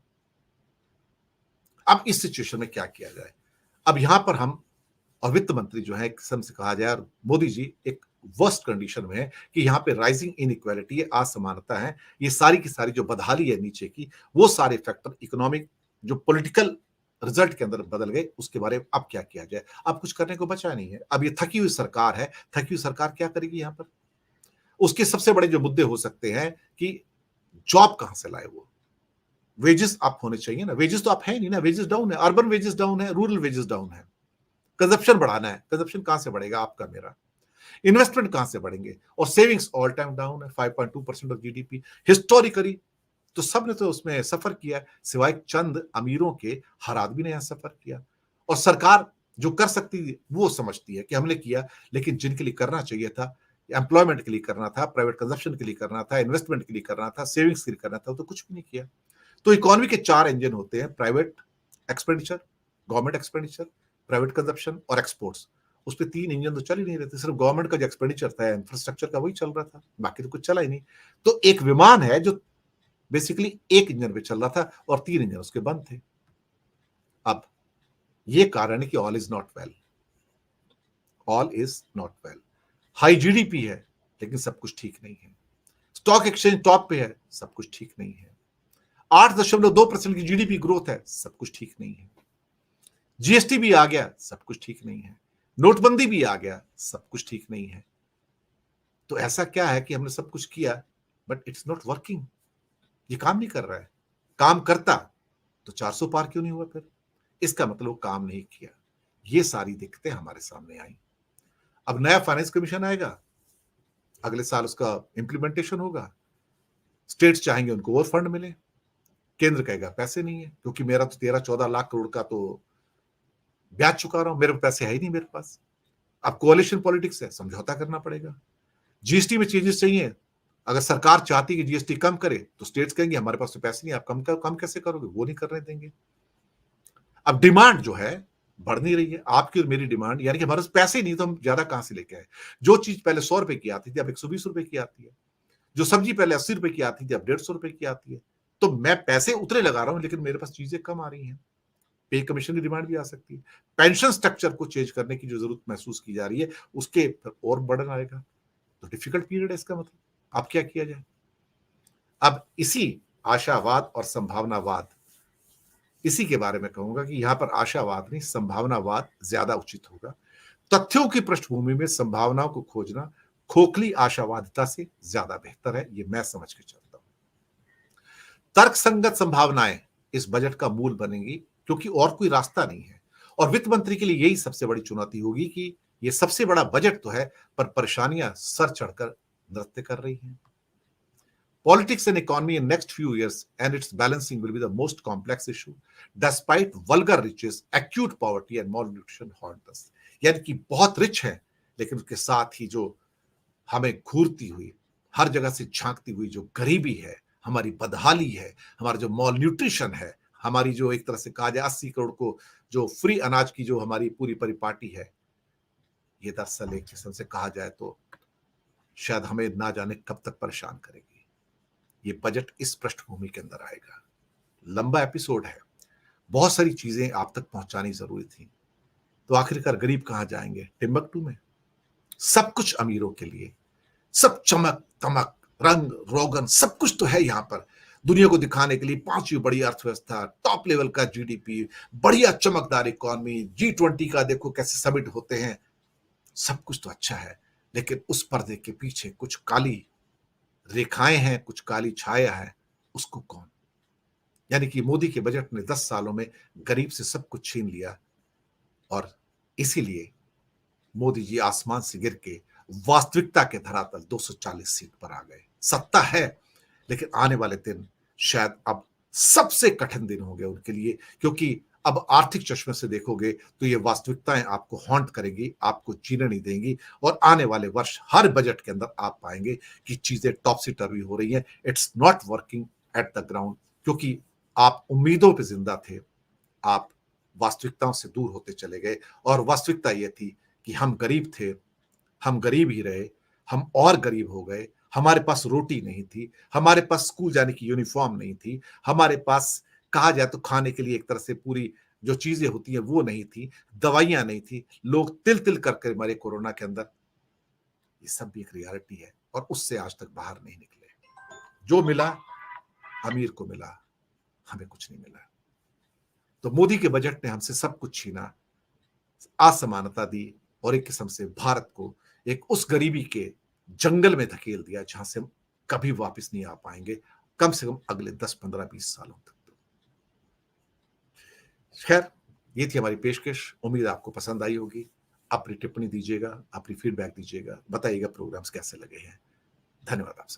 अब इस सिचुएशन में क्या किया जाए? अब यहां पर हम, और वित्त मंत्री जो है, एक किस्म से कहा जाए, और मोदी जी एक वर्स्ट कंडीशन में है कि यहाँ पे राइजिंग इनइक्वालिटी है, असमानता है, ये सारी की सारी जो बदहाली है नीचे की, वो सारे फैक्टर इकोनॉमिक जो पॉलिटिकल रिजल्ट के अंदर बदल गए, उसके बारे में अब क्या किया जाए? अब कुछ करने को बचा नहीं है। अब ये थकी हुई सरकार है, थकी हुई सरकार क्या करेगी यहाँ पर? उसके सबसे बड़े जो मुद्दे हो सकते हैं कि जॉब कहां से लाए वो, वेजेस अप होने चाहिए ना, वेजेस तो अप है नहीं ना, वेजेस डाउन है, अर्बन वेजेस डाउन है, रूरल वेजेस डाउन है। कंजप्शन बढ़ाना है, कंजप्शन कहां से बढ़ेगा आपका मेरा? इन्वेस्टमेंट कहां से बढ़ेंगे? और सेविंग्स ऑल टाइम डाउन है, 5.2% ऑफ जीडीपी हिस्टोरिकली। तो सबने तो उसमें सफर किया, सिवाय चंद अमीरों के, हर आदमी ने यहां सफर किया। और सरकार जो कर सकती है वो समझती है कि हमने किया, लेकिन जिनके लिए करना चाहिए था, एम्प्लॉयमेंट के लिए करना था, प्राइवेट कंजप्शन के लिए करना था, इन्वेस्टमेंट के लिए करना था, सेविंग्स के लिए करना था, तो कुछ भी नहीं किया। तो इकोनॉमी के 4 इंजन होते हैं, private expenditure, government expenditure, private consumption और एक्सपोर्ट्स। उस पे 3 इंजन तो चल ही नहीं रहे थे, सिर्फ गवर्नमेंट का जो एक्सपेंडिचर था, इंफ्रास्ट्रक्चर का, वही चल रहा था, बाकी तो कुछ चला ही नहीं। तो एक विमान है जो बेसिकली एक इंजन पे चल रहा था और 3 इंजन उसके बंद थे। अब ये कारण है कि all is not well, all is not well. High GDP है लेकिन सब कुछ ठीक नहीं है, स्टॉक एक्सचेंज टॉप पे है, सब कुछ ठीक नहीं है, 8.2% की जीडीपी ग्रोथ है, सब कुछ ठीक नहीं है, जीएसटी भी आ गया, सब कुछ ठीक नहीं है, नोटबंदी भी आ गया, सब कुछ ठीक नहीं है। तो ऐसा क्या है कि हमने सब कुछ किया बट इट्स नॉट वर्किंग, ये काम नहीं कर रहा है। काम करता तो 400 पार क्यों नहीं हुआ फिर? इसका मतलब काम नहीं किया। ये सारी दिक्कतें हमारे सामने आई। अब नया फाइनेंस कमीशन आएगा, अगले साल उसका इंप्लीमेंटेशन होगा, स्टेट्स चाहेंगे उनको और फंड मिले, केंद्र कहेगा पैसे नहीं है, क्योंकि मेरा तो 13-14 लाख करोड़ का तो ब्याज चुका रहा हूं, मेरे पैसे है ही नहीं मेरे पास। अब कोalition पॉलिटिक्स है, समझौता करना पड़ेगा। जीएसटी में चेंजेस चाहिए, अगर सरकार चाहती है कि जीएसटी कम करे तो स्टेट्स कहेंगे हमारे पास तो पैसे नहीं, आप कम कैसे करोगे, वो नहीं करने देंगे। अब डिमांड जो है बढ़ नहीं रही है, आपकी और मेरी डिमांड, यानी कि हमारे पास पैसे नहीं तो हम ज्यादा कहां से लेके आए। जो चीज पहले 100 रुपए की आती थी अब 120 रुपए की आती है, जो सब्जी पहले 80 रुपए की आती थी अब 150 रुपए की आती है। तो मैं पैसे उतने लगा रहा हूं लेकिन मेरे पास चीजें कम आ रही हैं। पे कमीशन की डिमांड भी आ सकती है, पेंशन स्ट्रक्चर को चेंज करने की जो जरूरत महसूस की जा रही है उसके और बर्डन आएगा। तो डिफिकल्ट पीरियड है इसका मतलब। अब क्या किया जाए? अब इसी आशावाद और संभावनावाद, इसी के बारे में कहूंगा कि यहां पर आशावाद नहीं संभावनावाद ज्यादा उचित होगा। तथ्यों की पृष्ठभूमि में संभावनाओं को खोजना खोखली आशावादिता से ज्यादा बेहतर है, ये मैं समझ के चलता हूं। तर्कसंगत संभावनाएं इस बजट का मूल बनेंगी, क्योंकि और कोई रास्ता नहीं है। और वित्त मंत्री के लिए यही सबसे बड़ी चुनौती होगी कि ये सबसे बड़ा बजट तो है पर परेशानियां सर चढ़कर नृत्य कर रही हैं। Politics and economy in next few years and its balancing will be the most complex issue. Despite vulgar riches, acute poverty and malnutrition haunt us. यानी कि बहुत रिच है लेकिन उसके साथ ही जो हमें घूरती हुई, हर जगह से झांकती हुई जो गरीबी है, हमारी बदहाली है, हमारा जो मॉल न्यूट्रिशन है, हमारी जो एक तरह से कहा जाए 80 करोड़ को जो फ्री अनाज की जो हमारी पूरी परिपाटी है, ये दरअसल एक किस्म से कहा जाए तो शायद हमें ना जाने कब तक परेशान करेगी। ये बजट इस पृष्ठभूमि के अंदर आएगा। लंबा एपिसोड है, बहुत सारी चीजें आप तक पहुंचानी जरूरी थी। तो आखिरकार गरीब कहां जाएंगे? टिम्बकटू में। सब कुछ अमीरों के लिए, सब चमक तमक रंग रोगन सब कुछ तो है यहां पर, दुनिया को दिखाने के लिए 5वीं बड़ी अर्थव्यवस्था, टॉप लेवल का जीडीपी, बढ़िया चमकदार इकोनॉमी, G20 का देखो कैसे समिट होते हैं, सब कुछ तो अच्छा है। लेकिन उस पर्दे के पीछे कुछ काली रेखाएं हैं, कुछ काली छाया है, उसको कौन? यानी कि मोदी के बजट ने 10 सालों में गरीब से सब कुछ छीन लिया और इसीलिए मोदी जी आसमान से गिर के वास्तविकता के धरातल 240 सीट पर आ गए। सत्ता है लेकिन आने वाले दिन शायद अब सबसे कठिन दिन होंगे उनके लिए, क्योंकि अब आर्थिक चश्मे से देखोगे तो ये वास्तविकताएं आपको हॉन्ट करेंगी, आपको जीने नहीं देंगी। और आने वाले वर्ष हर बजट के अंदर आप पाएंगे कि चीजें टॉपसी टर्वी हो रही हैं, it's not working at the ground, क्योंकि आप उम्मीदों पे जिंदा थे, आप वास्तविकताओं से दूर होते चले गए। और वास्तविकता यह थी कि हम गरीब थे, हम गरीब ही रहे, हम और गरीब हो गए। हमारे पास रोटी नहीं थी, हमारे पास स्कूल जाने की यूनिफॉर्म नहीं थी, हमारे पास कहा जाए तो खाने के लिए एक तरह से पूरी जो चीजें होती हैं वो नहीं थी, दवाइयां नहीं थी, लोग तिल तिल करके मरे कोरोना के अंदर। ये सब भी एक रियलिटी है और उससे आज तक बाहर नहीं निकले। जो मिला अमीर को मिला, हमें कुछ नहीं मिला। तो मोदी के बजट ने हमसे सब कुछ छीना, असमानता दी और एक किस्म से भारत को एक उस गरीबी के जंगल में धकेल दिया जहां से हम कभी वापस नहीं आ पाएंगे, कम से कम अगले 10-15-20 सालों तक। खैर, ये थी हमारी पेशकश, उम्मीद आपको पसंद आई होगी। अपनी टिप्पणी दीजिएगा, अपनी फीडबैक दीजिएगा, बताइएगा प्रोग्राम्स कैसे लगे हैं। धन्यवाद आप सब।